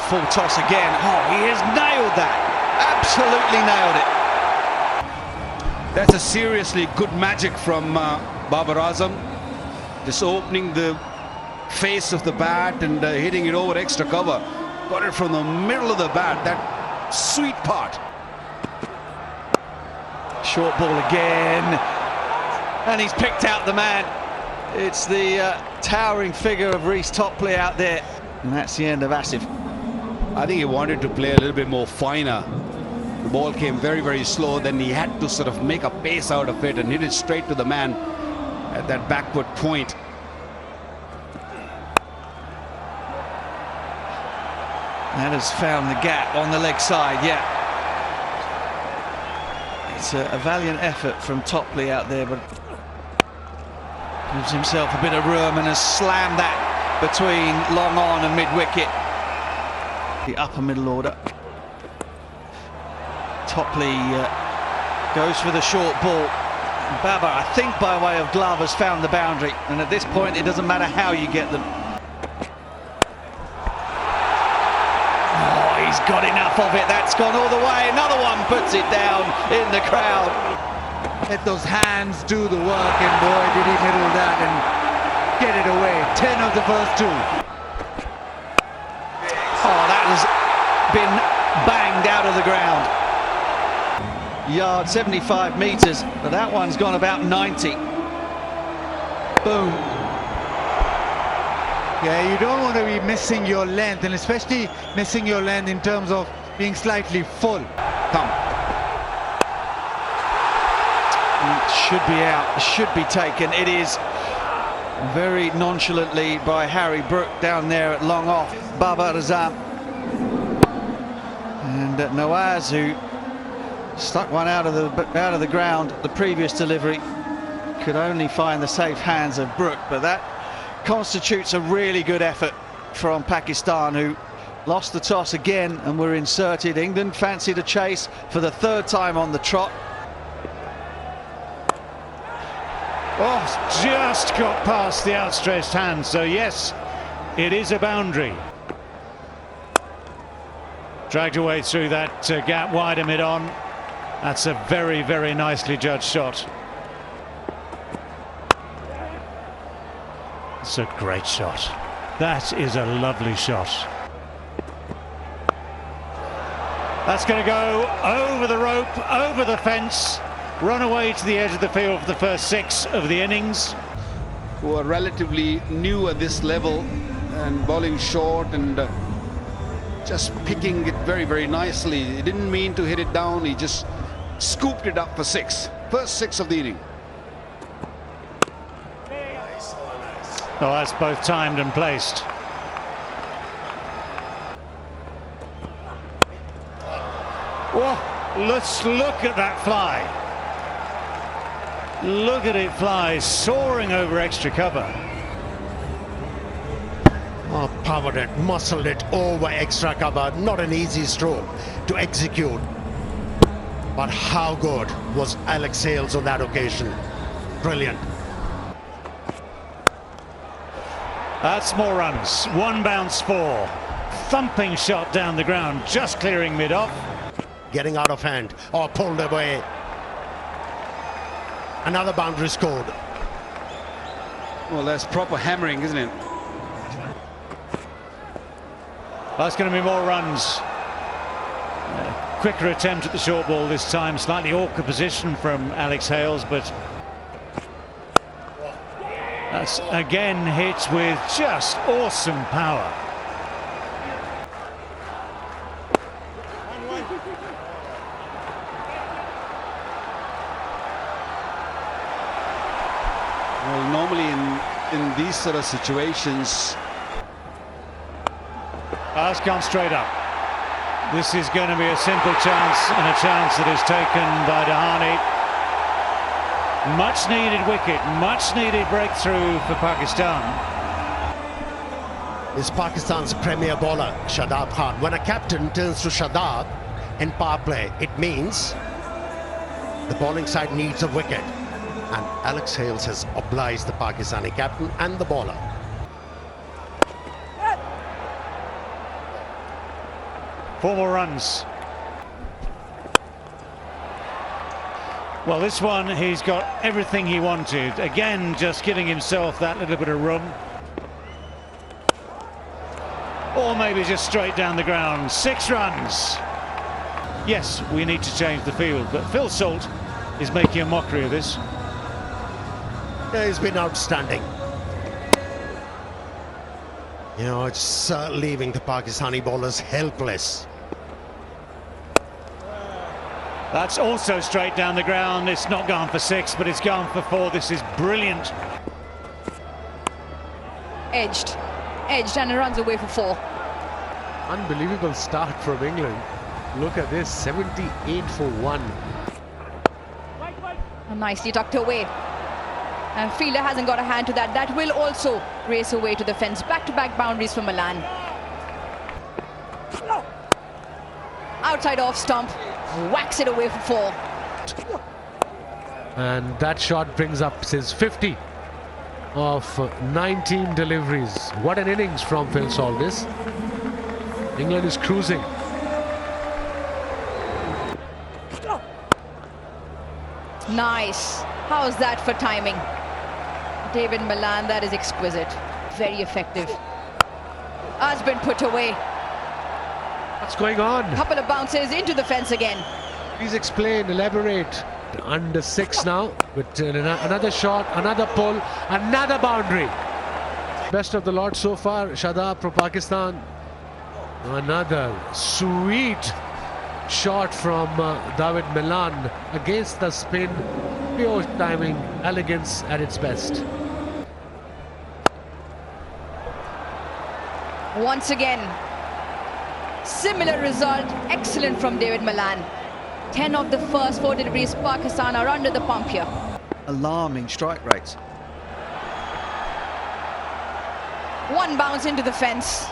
Full toss again. Oh, he has nailed that. Absolutely nailed it. That's a seriously good magic from Babar Azam. Just opening the face of the bat and hitting it over extra cover. Got it from the middle of the bat. That sweet part. Short ball again. And he's picked out the man. It's the towering figure of Reece Topley out there. And that's the end of Asif. I think he wanted to play a little bit more finer. The ball came very, very slow. Then he had to sort of make a pace out of it and hit it straight to the man at that backward point. That has found the gap on the leg side, yeah. It's a valiant effort from Topley out there, but gives himself a bit of room and has slammed that between long on and mid-wicket. The upper middle order. Topley goes for the short ball. Babar, I think by way of glove, has found the boundary, and at this point it doesn't matter how you get them. Oh, he's got enough of it. That's gone all the way. Another one puts it down in the crowd. Let those hands do the work, and boy, did he middle that and get it away. 10 of the first 2. Oh, that has been banged out of the ground. Yard, 75 metres, but that one's gone about 90. Boom. Yeah, you don't want to be missing your length, and especially missing your length in terms of being slightly full. Come. It should be out, it should be taken. It is very nonchalantly by Harry Brook down there at long off. Babar Azam. And Nawaz, who stuck one out of the ground. The previous delivery could only find the safe hands of Brook, but that constitutes a really good effort from Pakistan, who lost the toss again and were inserted. England fancied a chase for the 3rd time on the trot. Oh, just got past the outstretched hand. So yes, It is a boundary. Dragged away through that gap wider mid-on. That's a very, very nicely judged shot. It's a great shot. That is a lovely shot. That's going to go over the rope, over the fence, run away to the edge of the field for the first 6 of the innings. Who are relatively new at this level and bowling short and just picking it very, very nicely. He didn't mean to hit it down, he just scooped it up for 6. First 6 of the inning. Oh, that's both timed and placed. Oh, let's look at that fly. Look at it fly, soaring over extra cover. Oh, powered it, muscled it over extra cover. Not an easy stroke to execute. But how good was Alex Hales on that occasion? Brilliant. That's more runs. 1 bounce 4. Thumping shot down the ground, just clearing mid-off. Getting out of hand or pulled away. Another boundary scored. Well, that's proper hammering, isn't it? That's going to be more runs. Quicker attempt at the short ball this time. Slightly awkward position from Alex Hales, but that's again hit with just awesome power. Well, normally in these sort of situations, that's gone straight up. This is going to be a simple chance, and a chance that is taken by Dahani. Much needed wicket, much needed breakthrough for Pakistan. Is Pakistan's premier bowler, Shadab Khan. When a captain turns to Shadab in power play, it means the bowling side needs a wicket. And Alex Hales has obliged the Pakistani captain and the bowler. Four more runs. Well, this one, he's got everything he wanted. Again, just giving himself that little bit of room. Or maybe just straight down the ground. 6 runs. Yes, we need to change the field, but Phil Salt is making a mockery of this. Yeah, he's been outstanding. You know, it's leaving the Pakistani bowlers helpless. That's also straight down the ground. It's not gone for 6, but it's gone for 4. This is brilliant. Edged, and it runs away for 4. Unbelievable start from England. Look at this, 78 for 1. Nicely tucked away. And fielder hasn't got a hand to that. That will also race away to the fence. Back-to-back boundaries for Milan. Outside off stump. Whacks it away for 4. And that shot brings up his 50 of 19 deliveries. What an innings from Phil Salt this. England is cruising. Nice. How's that for timing? David Milan, that is exquisite. Very effective. Has been put away. What's going on? Couple of bounces into the fence again. Please explain, elaborate. Under 6 now, with another shot, another pull, another boundary. Best of the lot so far, Shadab for Pakistan. Another sweet shot from David Milan against the spin. Pure timing, elegance at its best. Once again, similar result. Excellent from David Milan. 10 of the first 4 deliveries, Pakistan are under the pump here. Alarming strike rates. 1 bounce into the fence.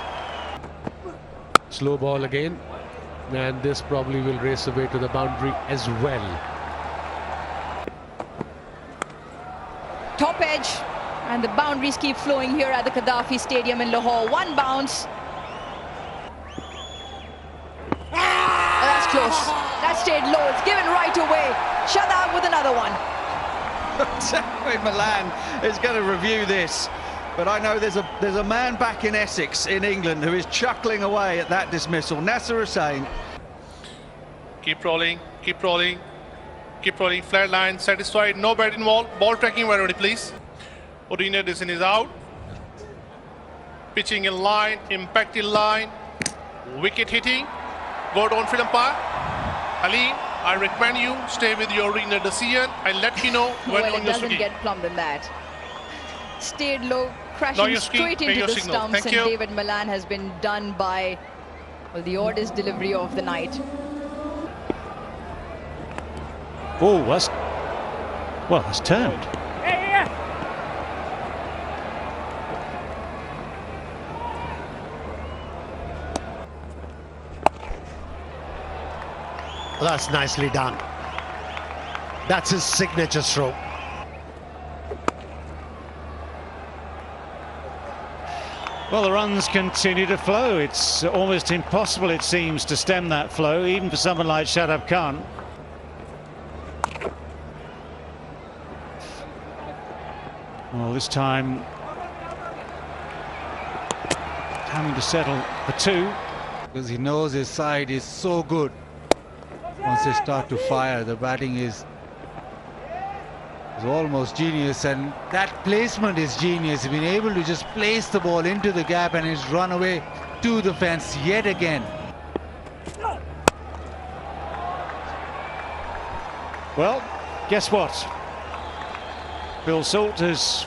Slow ball again, and this probably will race away to the boundary as well. Top edge, And the boundaries keep flowing here at the Gaddafi Stadium in Lahore. One bounce. Oh, that's close. That stayed low. It's given right away. Shadab with another one. Milan is going to review this. But I know there's a man back in Essex in England who is chuckling away at that dismissal. Nasser Hussain. Keep rolling, keep rolling, keep rolling. Flat line, satisfied, no bat involved. Ball tracking when ready, please. Original decision is out. Pitching in line, impact in line, wicket hitting. Go down field umpire. Ali, I recommend you stay with your original decision. I'll let you know when well, on it your doesn't screen. get plumbed in that. Stayed low, crashing straight into the stumps, and David Malan has been done by, well, the oddest delivery of the night. Oh, that's turned. Well, that's nicely done. That's his signature stroke. Well, the runs continue to flow. It's almost impossible, it seems, to stem that flow, even for someone like Shadab Khan. Well, this time having to settle for two. Because he knows his side is so good. Once they start to fire, the batting is almost genius, and that placement is genius. He's been able to just place the ball into the gap and he's run away to the fence yet again. Well, guess what? Phil Salt has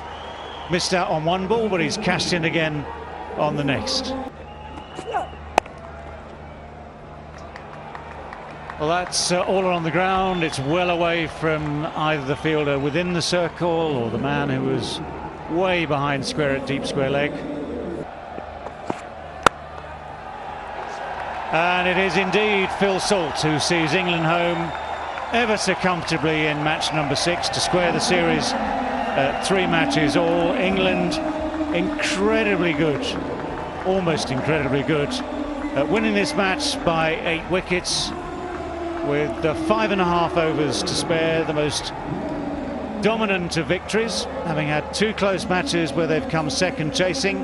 missed out on one ball, but he's cashed in again on the next. Well, that's all on the ground. It's well away from either the fielder within the circle or the man who was way behind square at deep square leg. And it is indeed Phil Salt who sees England home ever so comfortably in match number 6 to square the series at 3 matches all. England incredibly good, almost incredibly good, at winning this match by 8 wickets. With 5.5 overs to spare, the most dominant of victories, having had 2 close matches where they've come second chasing.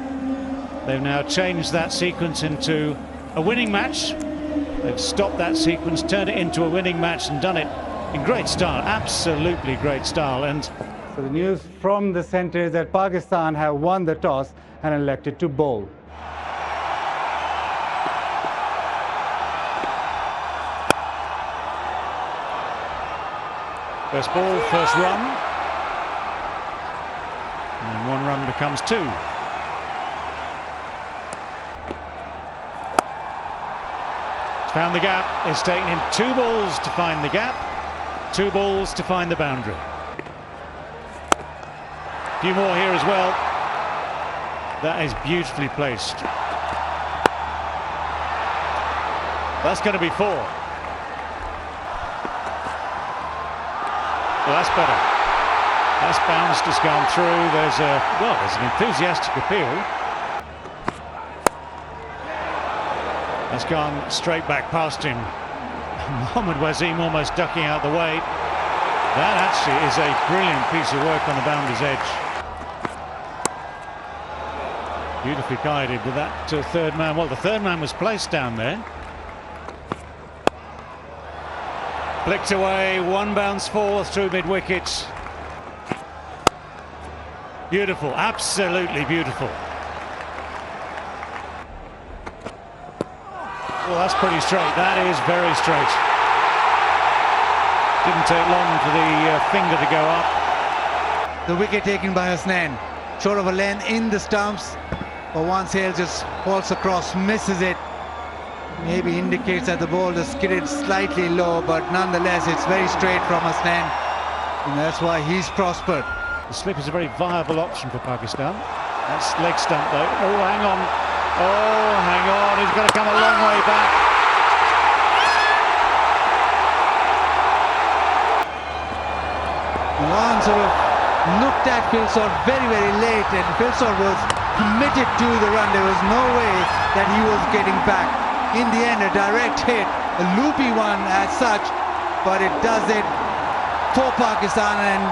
They've now changed that sequence into a winning match. They've stopped that sequence, turned it into a winning match, and done it in great style, absolutely great style. And so the news from the centre is that Pakistan have won the toss and elected to bowl. First ball, first run, and 1 run becomes 2. He's found the gap. It's taken him 2 balls to find the gap, 2 balls to find the boundary. A few more here as well. That is beautifully placed. That's going to be 4. Well, that's better. That's bounced, has gone through. There's an enthusiastic appeal. That's gone straight back past him. Mohammad Wasim almost ducking out the way. That actually is a brilliant piece of work on the boundary's edge. Beautifully guided with that third man. Well, the third man was placed down there. Flicked away, 1 bounce 4 through mid-wicket. Beautiful, absolutely beautiful. Well, that's pretty straight. That is very straight. Didn't take long for the finger to go up. The wicket taken by Hasnan. Short of a length in the stumps, but once Hale just falls across, misses it. Maybe indicates that the ball is skidded slightly low, but nonetheless it's very straight from Hasnan, and that's why he's prospered. The slip is a very viable option for Pakistan. That's leg stump though. Oh, hang on. Oh, hang on. He's got to come a long way back. One sort of looked at Phil Salt very, very late, and Phil Salt was committed to the run. There was no way that he was getting back. In the end, a direct hit, a loopy one as such, but it does it for Pakistan and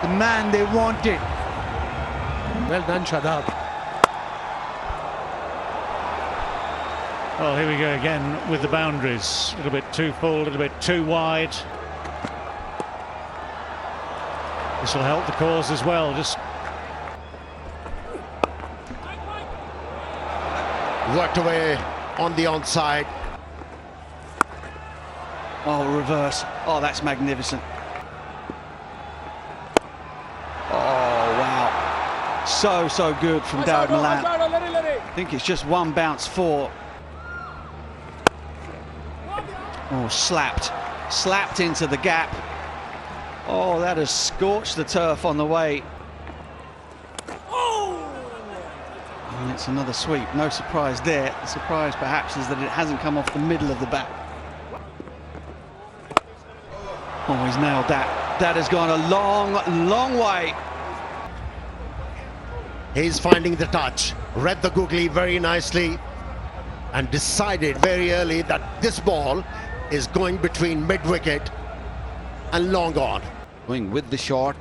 the man they wanted. Well done, Shadab. Well, here we go again with the boundaries. A little bit too full, a little bit too wide. This will help the cause as well. Just worked away on the onside. Oh, reverse. Oh, that's magnificent. Oh, wow. So good from Dawid Malan. I think it's just one bounce for. Oh, slapped into the gap. Oh, that has scorched the turf on the way. And it's another sweep. No surprise there. The surprise perhaps is that it hasn't come off the middle of the bat. Oh, he's nailed that. That has gone a long way. He's finding the touch. Read the googly very nicely and decided very early that this ball is going between mid-wicket and long on. Going with the shot.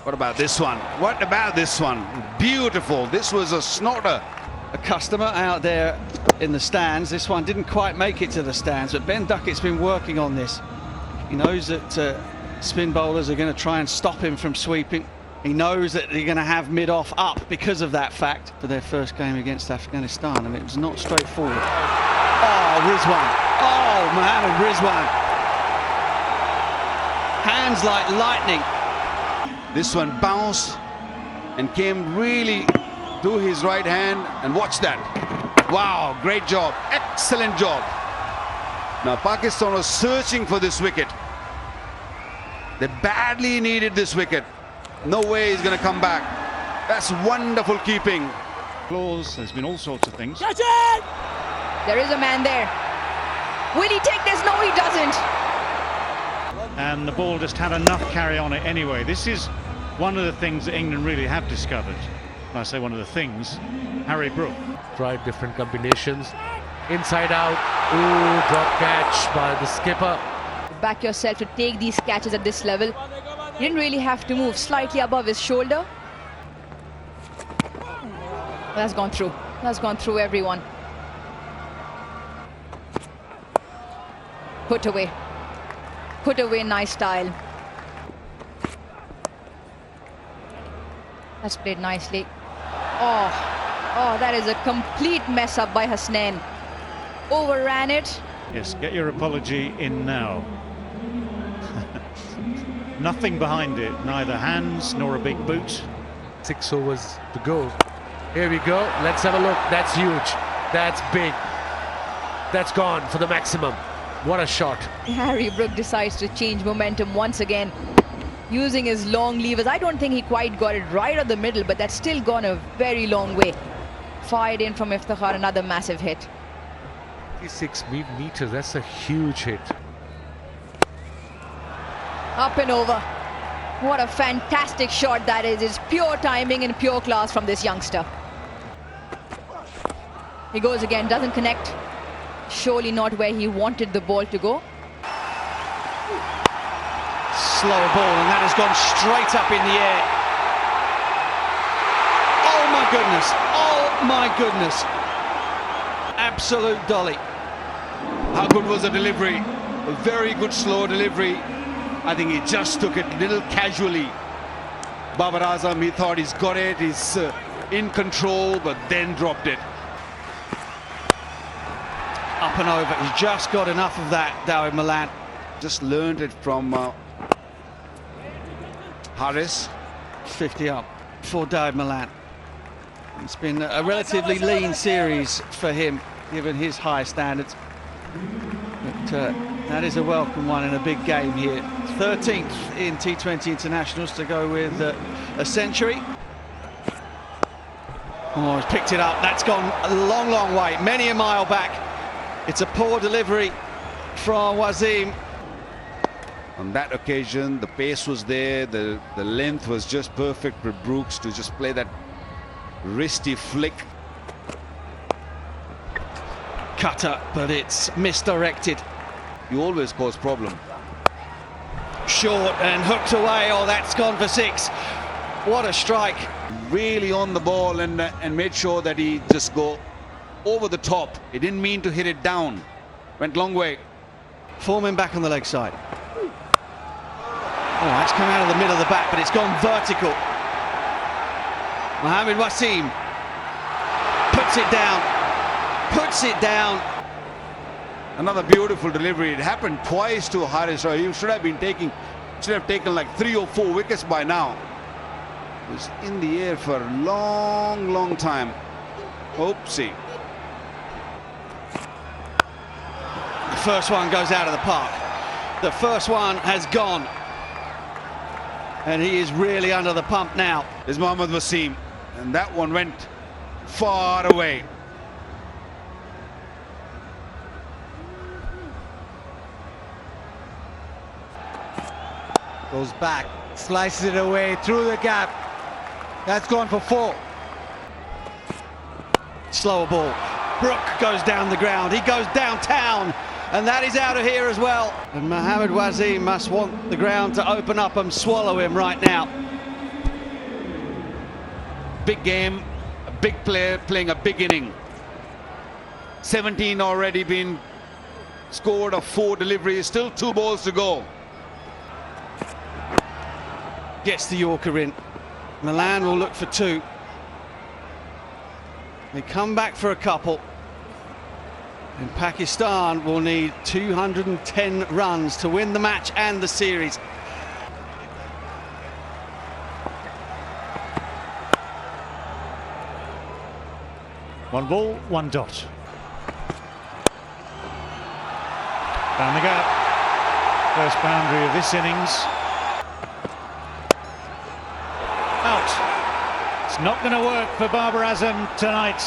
What about this one? What about this one? Beautiful. This was a snorter. A customer out there in the stands. This one didn't quite make it to the stands, but Ben Duckett's been working on this. He knows that spin bowlers are going to try and stop him from sweeping. He knows that they're going to have mid-off up because of that fact for their first game against Afghanistan, and it was not straightforward. Oh, Rizwan. Oh, Mohammad Rizwan. Hands like lightning. This one bounced and came really to his right hand, and watch that. Wow, great job. Excellent job. Now, Pakistan was searching for this wicket. They badly needed this wicket. No way he's going to come back. That's wonderful keeping. Clause, there's been all sorts of things. Catch it! There is a man there. Will he take this? No, he doesn't. And the ball just had enough carry on it anyway. This is one of the things that England really have discovered. When I say one of the things, Harry Brook. Tried different combinations. Inside out. Ooh, drop catch by the skipper. Back yourself to take these catches at this level. You didn't really have to move slightly above his shoulder. That's gone through. That's gone through everyone. Put away. Put away, nice style. That's played nicely. Oh, that is a complete mess up by Hasnain. Overran it. Yes, get your apology in now. Nothing behind it, neither hands nor a big boot. 6 overs to go. Here we go. Let's have a look. That's huge. That's big. That's gone for the maximum. What a shot. Harry Brook decides to change momentum once again, using his long levers. I don't think he quite got it right at the middle, but that's still gone a very long way. Fired in from Iftikhar, another massive hit. 56 meters, that's a huge hit. Up and over. What a fantastic shot that is. It's pure timing and pure class from this youngster. He goes again, doesn't connect. Surely not where he wanted the ball to go. Slow ball, and that has gone straight up in the air. Oh my goodness. Oh my goodness. Absolute dolly. How good was the delivery? A very good slow delivery. I think he just took it a little casually. Babar Azam, he thought he's got it, he's in control, but then dropped it. Up and over. He's just got enough of that, Dawid Malan. Just learned it from Harris. 50 up for Dawid Malan. It's been a relatively lean series for him, given his high standards. But that is a welcome one in a big game here. 13th in T20 internationals to go with a century. Oh, he's picked it up. That's gone a long, long way. Many a mile back. It's a poor delivery from Wasim. On that occasion, the pace was there, the length was just perfect for Brooks to just play that wristy flick. Cutter, but it's misdirected. You always cause problem. Short and hooked away. Oh, that's gone for 6. What a strike. Really on the ball and made sure that he just go over the top. He didn't mean to hit it down. Went long way. Foreman back on the leg side. Oh, it's come out of the middle of the bat, but it's gone vertical. Mohammed Wasim puts it down. Puts it down. Another beautiful delivery. It happened twice to Haris Roy. He should have taken like 3 or 4 wickets by now. It was in the air for a long time. Oopsie. The first one goes out of the park. The first one has gone. And he is really under the pump now. Is Mohammed Wasim. And that one went far away. Goes back, slices it away through the gap. That's gone for 4. Slower ball. Brook goes down the ground. He goes downtown. And that is out of here as well. And Mohammed Wasim must want the ground to open up and swallow him right now. Big game, a big player playing a big inning. 17 already been scored of 4 deliveries, still 2 balls to go. Gets the Yorker in. Milan will look for 2. They come back for a couple. And Pakistan will need 210 runs to win the match and the series. One ball, 1 dot. Down the gap. First boundary of this innings. Out. It's not going to work for Babar Azam tonight.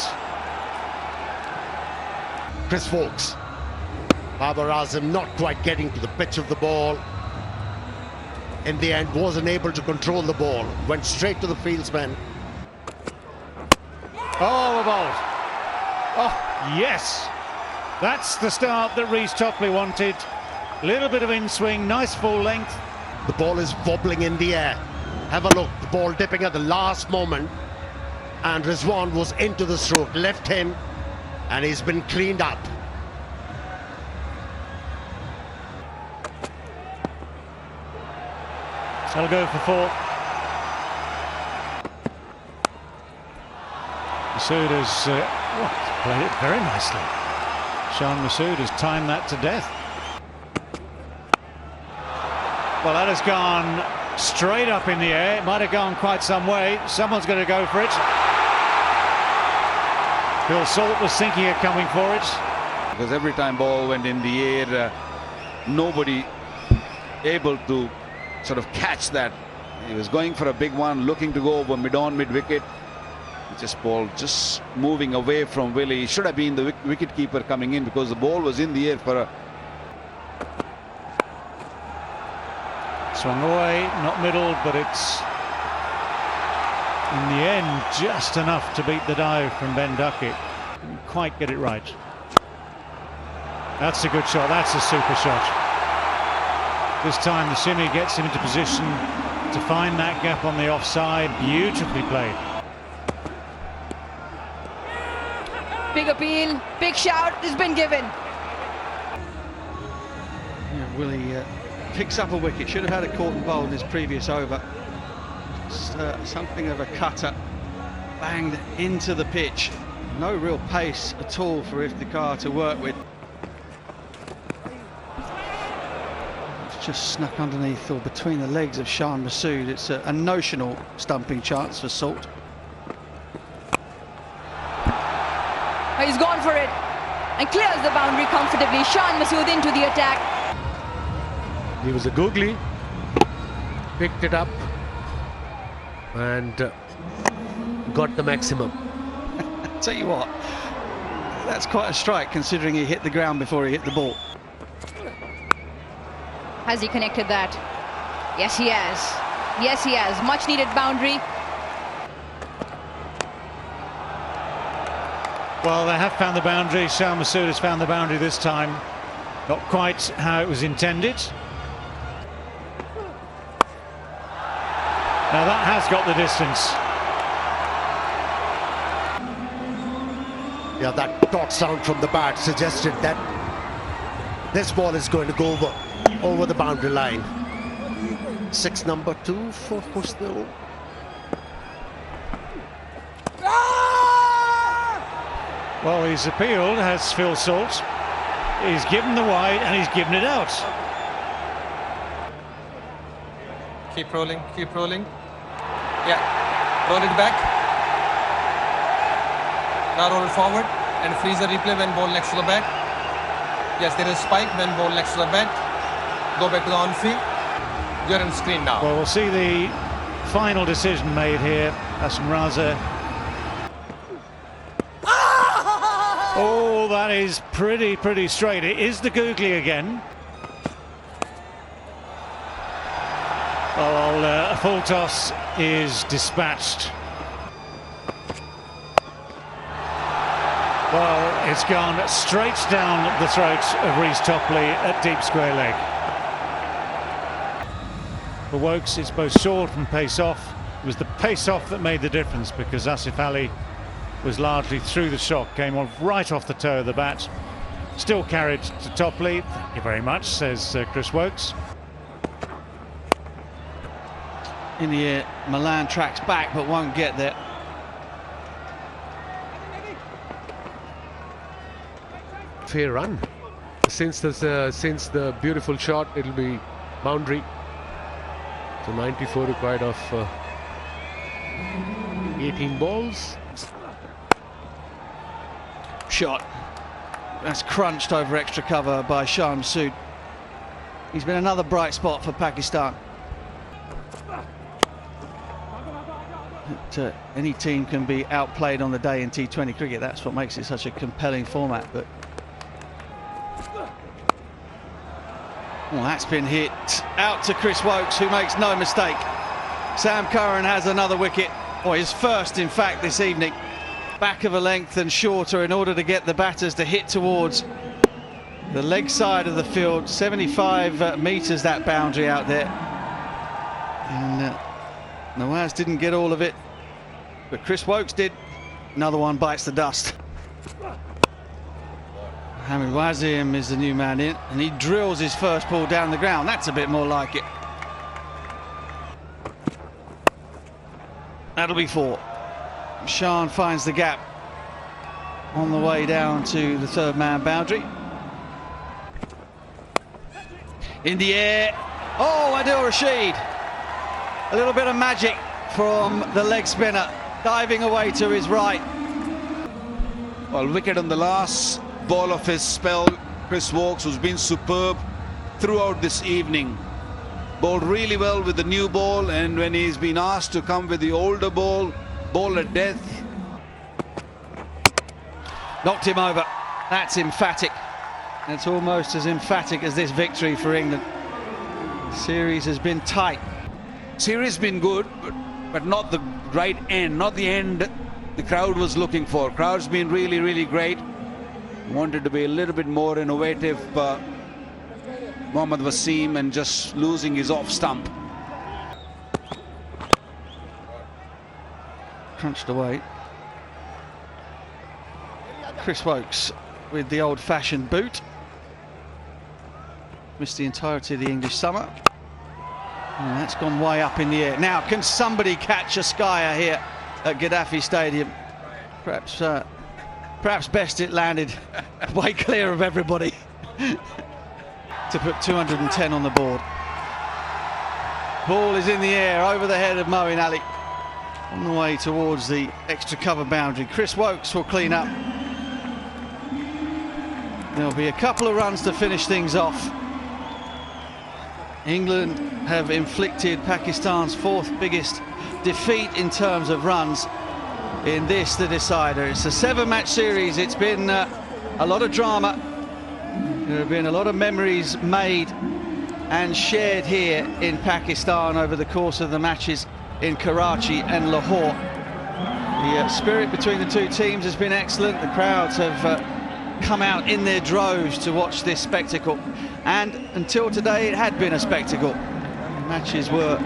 Chris Fawkes. Babar Azam not quite getting to the pitch of the ball. In the end, wasn't able to control the ball. Went straight to the fieldsman. Oh, a ball. Oh, yes. That's the start that Reece Topley wanted. Little bit of in-swing, nice full length. The ball is wobbling in the air. Have a look, the ball dipping at the last moment. And Rizwan was into the stroke, left him, and he's been cleaned up. They'll go for 4. Masood has played it very nicely. Shan Masood has timed that to death. Well, that has gone straight up in the air. It might have gone quite some way. Someone's going to go for it. Phil Salt was thinking of coming for it. Because every time ball went in the air, nobody able to sort of catch that. He was going for a big one, looking to go over mid-on, mid-wicket. Just ball just moving away from Willie. He should have been the wicket keeper coming in because the ball was in the air for a... Swung away, not middle, but it's in the end just enough to beat the dive from Ben Duckett. Didn't quite get it right. That's a good shot. That's a super shot. This time the shimmy gets him into position to find that gap on the offside. Beautifully played. Big appeal, big shout has been given. Yeah, Willie picks up a wicket. Should have had a caught and bowled in his previous over. Something of a cutter banged into the pitch. No real pace at all for Iftikhar to work with. It's just snuck underneath or between the legs of Shan Masood. It's a notional stumping chance for Salt. He's gone for it and clears the boundary comfortably. Shan Masood into the attack. He was a googly, picked it up and got the maximum. Tell you what, that's quite a strike considering he hit the ground before he hit the ball. Has he connected that? Yes, he has. Yes, he has. Much needed boundary. Well, they have found the boundary. Shah Massoud has found the boundary this time. Not quite how it was intended. Now that has got the distance. Yeah, that dot sound from the bat suggested that this ball is going to go over the boundary line. 6 number 2 for Husnul. Well, he's appealed, has Phil Salt. He's given the wide and he's given it out. Keep rolling, keep rolling. Yeah, roll it back. Now roll it forward and freeze the replay when ball next to the bat. Yes, there is spike when ball next to the bat. Go back to the on-field. You're on screen now. Well, we'll see the final decision made here. Hassan Raza. Oh, that is pretty straight. It is the googly again. Well, a full toss is dispatched. Well, it's gone straight down the throat of Reece Topley at deep square leg. For Woakes, it's both short and pace off. It was the pace off that made the difference because Asif Ali was largely through the shot, came on right off the toe of the bat. Still carried to Topley. Thank you very much, says Chris Woakes. In the air, Milan tracks back but won't get there. Fair run. Since the beautiful shot, it'll be boundary. So 94 required of 18 balls. Shot. That's crunched over extra cover by Shah Massoud. He's been another bright spot for Pakistan. Any team can be outplayed on the day in T20 cricket. That's what makes it such a compelling format. But well, that's been hit out to Chris Woakes, who makes no mistake. Sam Curran has another wicket, or his first in fact this evening. Back of a length and shorter in order to get the batters to hit towards the leg side of the field. 75 metres that boundary out there. And Nawaz didn't get all of it, but Chris Woakes did. Another one bites the dust. Hamid Wazim is the new man in, and he drills his first ball down the ground. That's a bit more like it. That'll be 4. Shan finds the gap on the way down to the third man boundary. In the air. Oh, Adil Rashid. A little bit of magic from the leg spinner, diving away to his right. Well, wicket on the last ball of his spell. Chris Woakes, who's been superb throughout this evening. Bowled really well with the new ball, and when he's been asked to come with the older ball, ball at death. Knocked him over. That's emphatic. It's almost as emphatic as this victory for England. The series has been tight. Series has been good, but not the right end, not the end the crowd was looking for. Crowd's been really great. Wanted to be a little bit more innovative, Mohammad Wasim, and just losing his off stump. Crunched away. Chris Woakes with the old-fashioned boot. Missed the entirety of the English summer. And that's gone way up in the air. Now, can somebody catch a skyer here at Gaddafi Stadium? Perhaps best it landed way clear of everybody to put 210 on the board. Ball is in the air over the head of Moeen Ali, on the way towards the extra cover boundary. Chris Woakes will clean up. There'll be a couple of runs to finish things off. England have inflicted Pakistan's 4th biggest defeat in terms of runs in this, the decider. It's a 7-match series. It's been a lot of drama. There have been a lot of memories made and shared here in Pakistan over the course of the matches in Karachi and Lahore. The spirit between the two teams has been excellent. The crowds have come out in their droves to watch this spectacle, and until today it had been a spectacle. Matches were